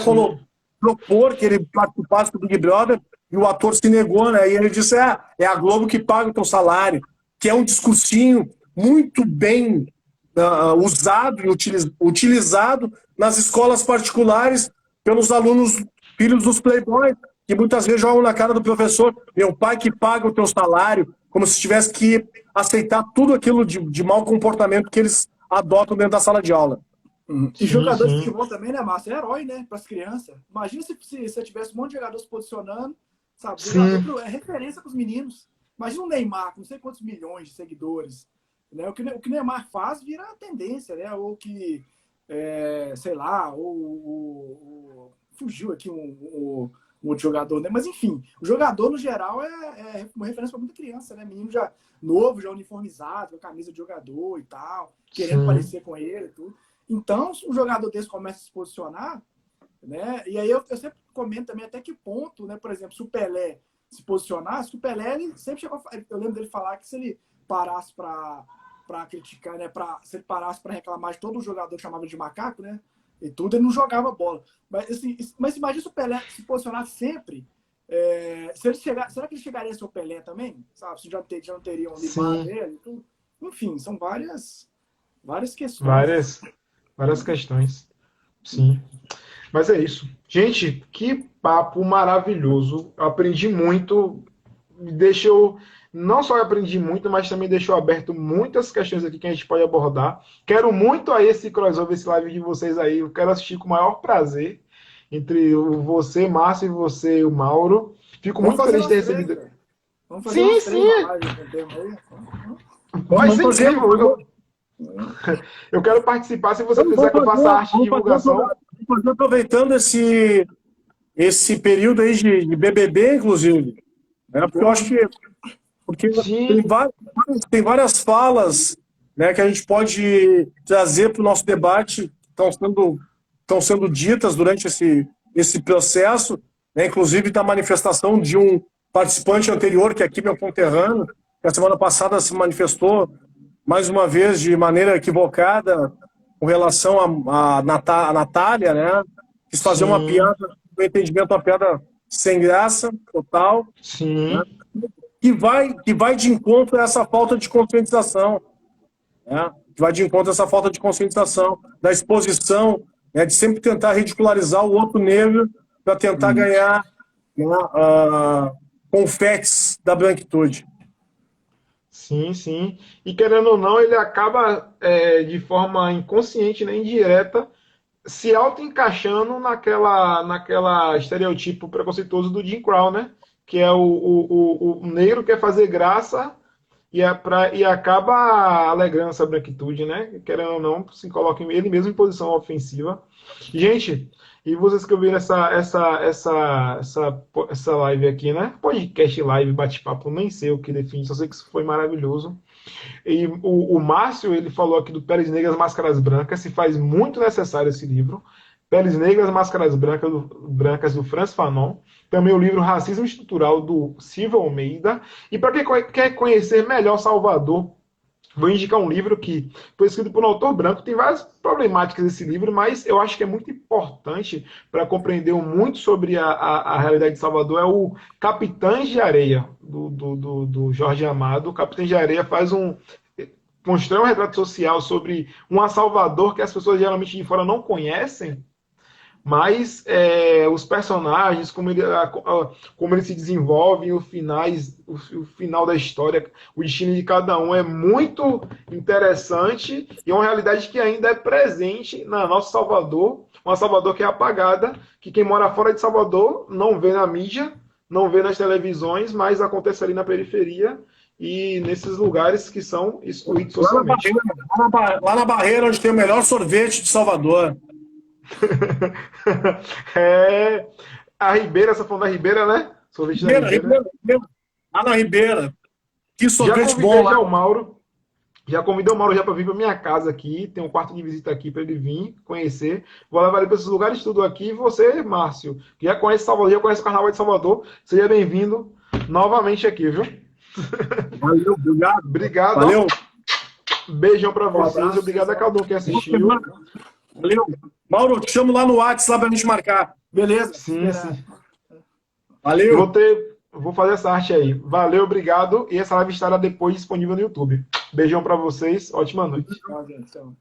propor que ele participasse do Big Brother, e o ator se negou, né? E ele disse: é a Globo que paga o teu salário, que é um discursinho muito bem usado e utilizado nas escolas particulares pelos alunos filhos dos playboys, que muitas vezes jogam na cara do professor, meu pai que paga o teu salário, como se tivesse que aceitar tudo aquilo de mau comportamento que eles adotam dentro da sala de aula. E jogador de futebol também, né, Márcio? É herói, né, para as crianças. Imagina se você tivesse um monte de jogadores se posicionando, sabe? Jogador é referência para os meninos. Imagina o Neymar, com não sei quantos milhões de seguidores. Né? O que o Neymar faz vira tendência, né? Ou que, sei lá, fugiu aqui um outro jogador, né? Mas enfim, o jogador no geral é uma referência para muita criança, né? Menino já novo, já uniformizado, com a camisa de jogador e tal, querendo parecer com ele e tudo. Então, se um jogador desse começa a se posicionar, né? E aí eu sempre comento também até que ponto, né? Por exemplo, se o Pelé se posicionasse, o Pelé ele sempre chegou eu lembro dele falar que se ele parasse para criticar, né? Se ele parasse para reclamar de todo jogador que chamava de macaco, né? E tudo, ele não jogava bola. Mas, assim, imagina se o Pelé se posicionasse sempre. Será que ele chegaria a ser o Pelé também? Sabe? Se já não teria um Neymar dele? Tudo. Enfim, são várias questões. Várias questões. Sim. Mas é isso. Gente, que papo maravilhoso. Eu aprendi muito, me deixou, não só aprendi muito, mas também deixou aberto muitas questões aqui que a gente pode abordar. Quero muito aí esse crossover, esse live de vocês aí. Eu quero assistir com o maior prazer entre você, Márcio, e você, o Mauro. Fico muito feliz de ter recebido. Vamos fazer Sim, umas sim. três lives com o tema aí. Vai ser Vamos fazer- incrível. Eu quero participar se você quiser que eu faça arte de divulgação. Vamos fazer aproveitando esse período aí de BBB, inclusive. Né? Porque eu acho que Sim. tem várias falas, né, que a gente pode trazer para o nosso debate, estão sendo ditas durante esse processo, né, inclusive da manifestação de um participante anterior, que é aqui meu conterrâneo, que a semana passada se manifestou mais uma vez de maneira equivocada com relação a Natália, né? Quis fazer uma Sim. piada, no entendimento, uma piada sem graça, total, Sim. que vai de encontro a essa falta de conscientização, né? Que vai de encontro a essa falta de conscientização, da exposição, né? De sempre tentar ridicularizar o outro negro para tentar ganhar, né, confetes da branquitude. Sim, sim. E querendo ou não, ele acaba de forma inconsciente, né, indireta, se auto-encaixando naquela estereotipo preconceituoso do Jim Crow, né? Que é o negro quer fazer graça e acaba alegrando essa branquitude, né? Querendo ou não, se coloca ele mesmo em posição ofensiva. Gente, e vocês que ouviram essa live aqui, né? Podcast live, bate-papo, nem sei o que define, só sei que isso foi maravilhoso. E o Márcio, ele falou aqui do Peles Negras, Máscaras Brancas, se faz muito necessário esse livro. Peles Negras, Máscaras Brancas, do Franz Fanon. Também o livro Racismo Estrutural, do Silvio Almeida. E para quem quer conhecer melhor Salvador, vou indicar um livro que foi escrito por um autor branco. Tem várias problemáticas desse livro, mas eu acho que é muito importante para compreender muito sobre a realidade de Salvador. É o Capitães de Areia, do Jorge Amado. O Capitães de Areia constrói um retrato social sobre uma Salvador que as pessoas geralmente de fora não conhecem, mas os personagens, como eles se desenvolvem, o final da história, o destino de cada um é muito interessante e é uma realidade que ainda é presente na nossa Salvador, uma Salvador que é apagada, que quem mora fora de Salvador não vê na mídia, não vê nas televisões, mas acontece ali na periferia e nesses lugares que são excluídos socialmente. Lá na Barreira, onde tem o melhor sorvete de Salvador. A Ribeira, essa falando da Ribeira, né? Sorvete da Ribeira. Lá na Ribeira. Que Já sorvete convidei bom já lá. o Mauro. Já convidei o Mauro já para vir para minha casa aqui. Tem um quarto de visita aqui para ele vir conhecer. Vou levar ele para esses lugares tudo aqui. E você, Márcio, que já conhece Salvador, já conhece o Carnaval de Salvador, seja bem-vindo novamente aqui, viu? Valeu, obrigado. Obrigado. Valeu. Beijão para vocês. Obrigado a cada um que assistiu. Valeu. Mauro, te chamo lá no WhatsApp lá pra gente marcar. Beleza? Sim, sim. Valeu. Vou fazer essa arte aí. Valeu, obrigado. E essa live estará depois disponível no YouTube. Beijão para vocês. Ótima noite. Tchau, gente. Tchau.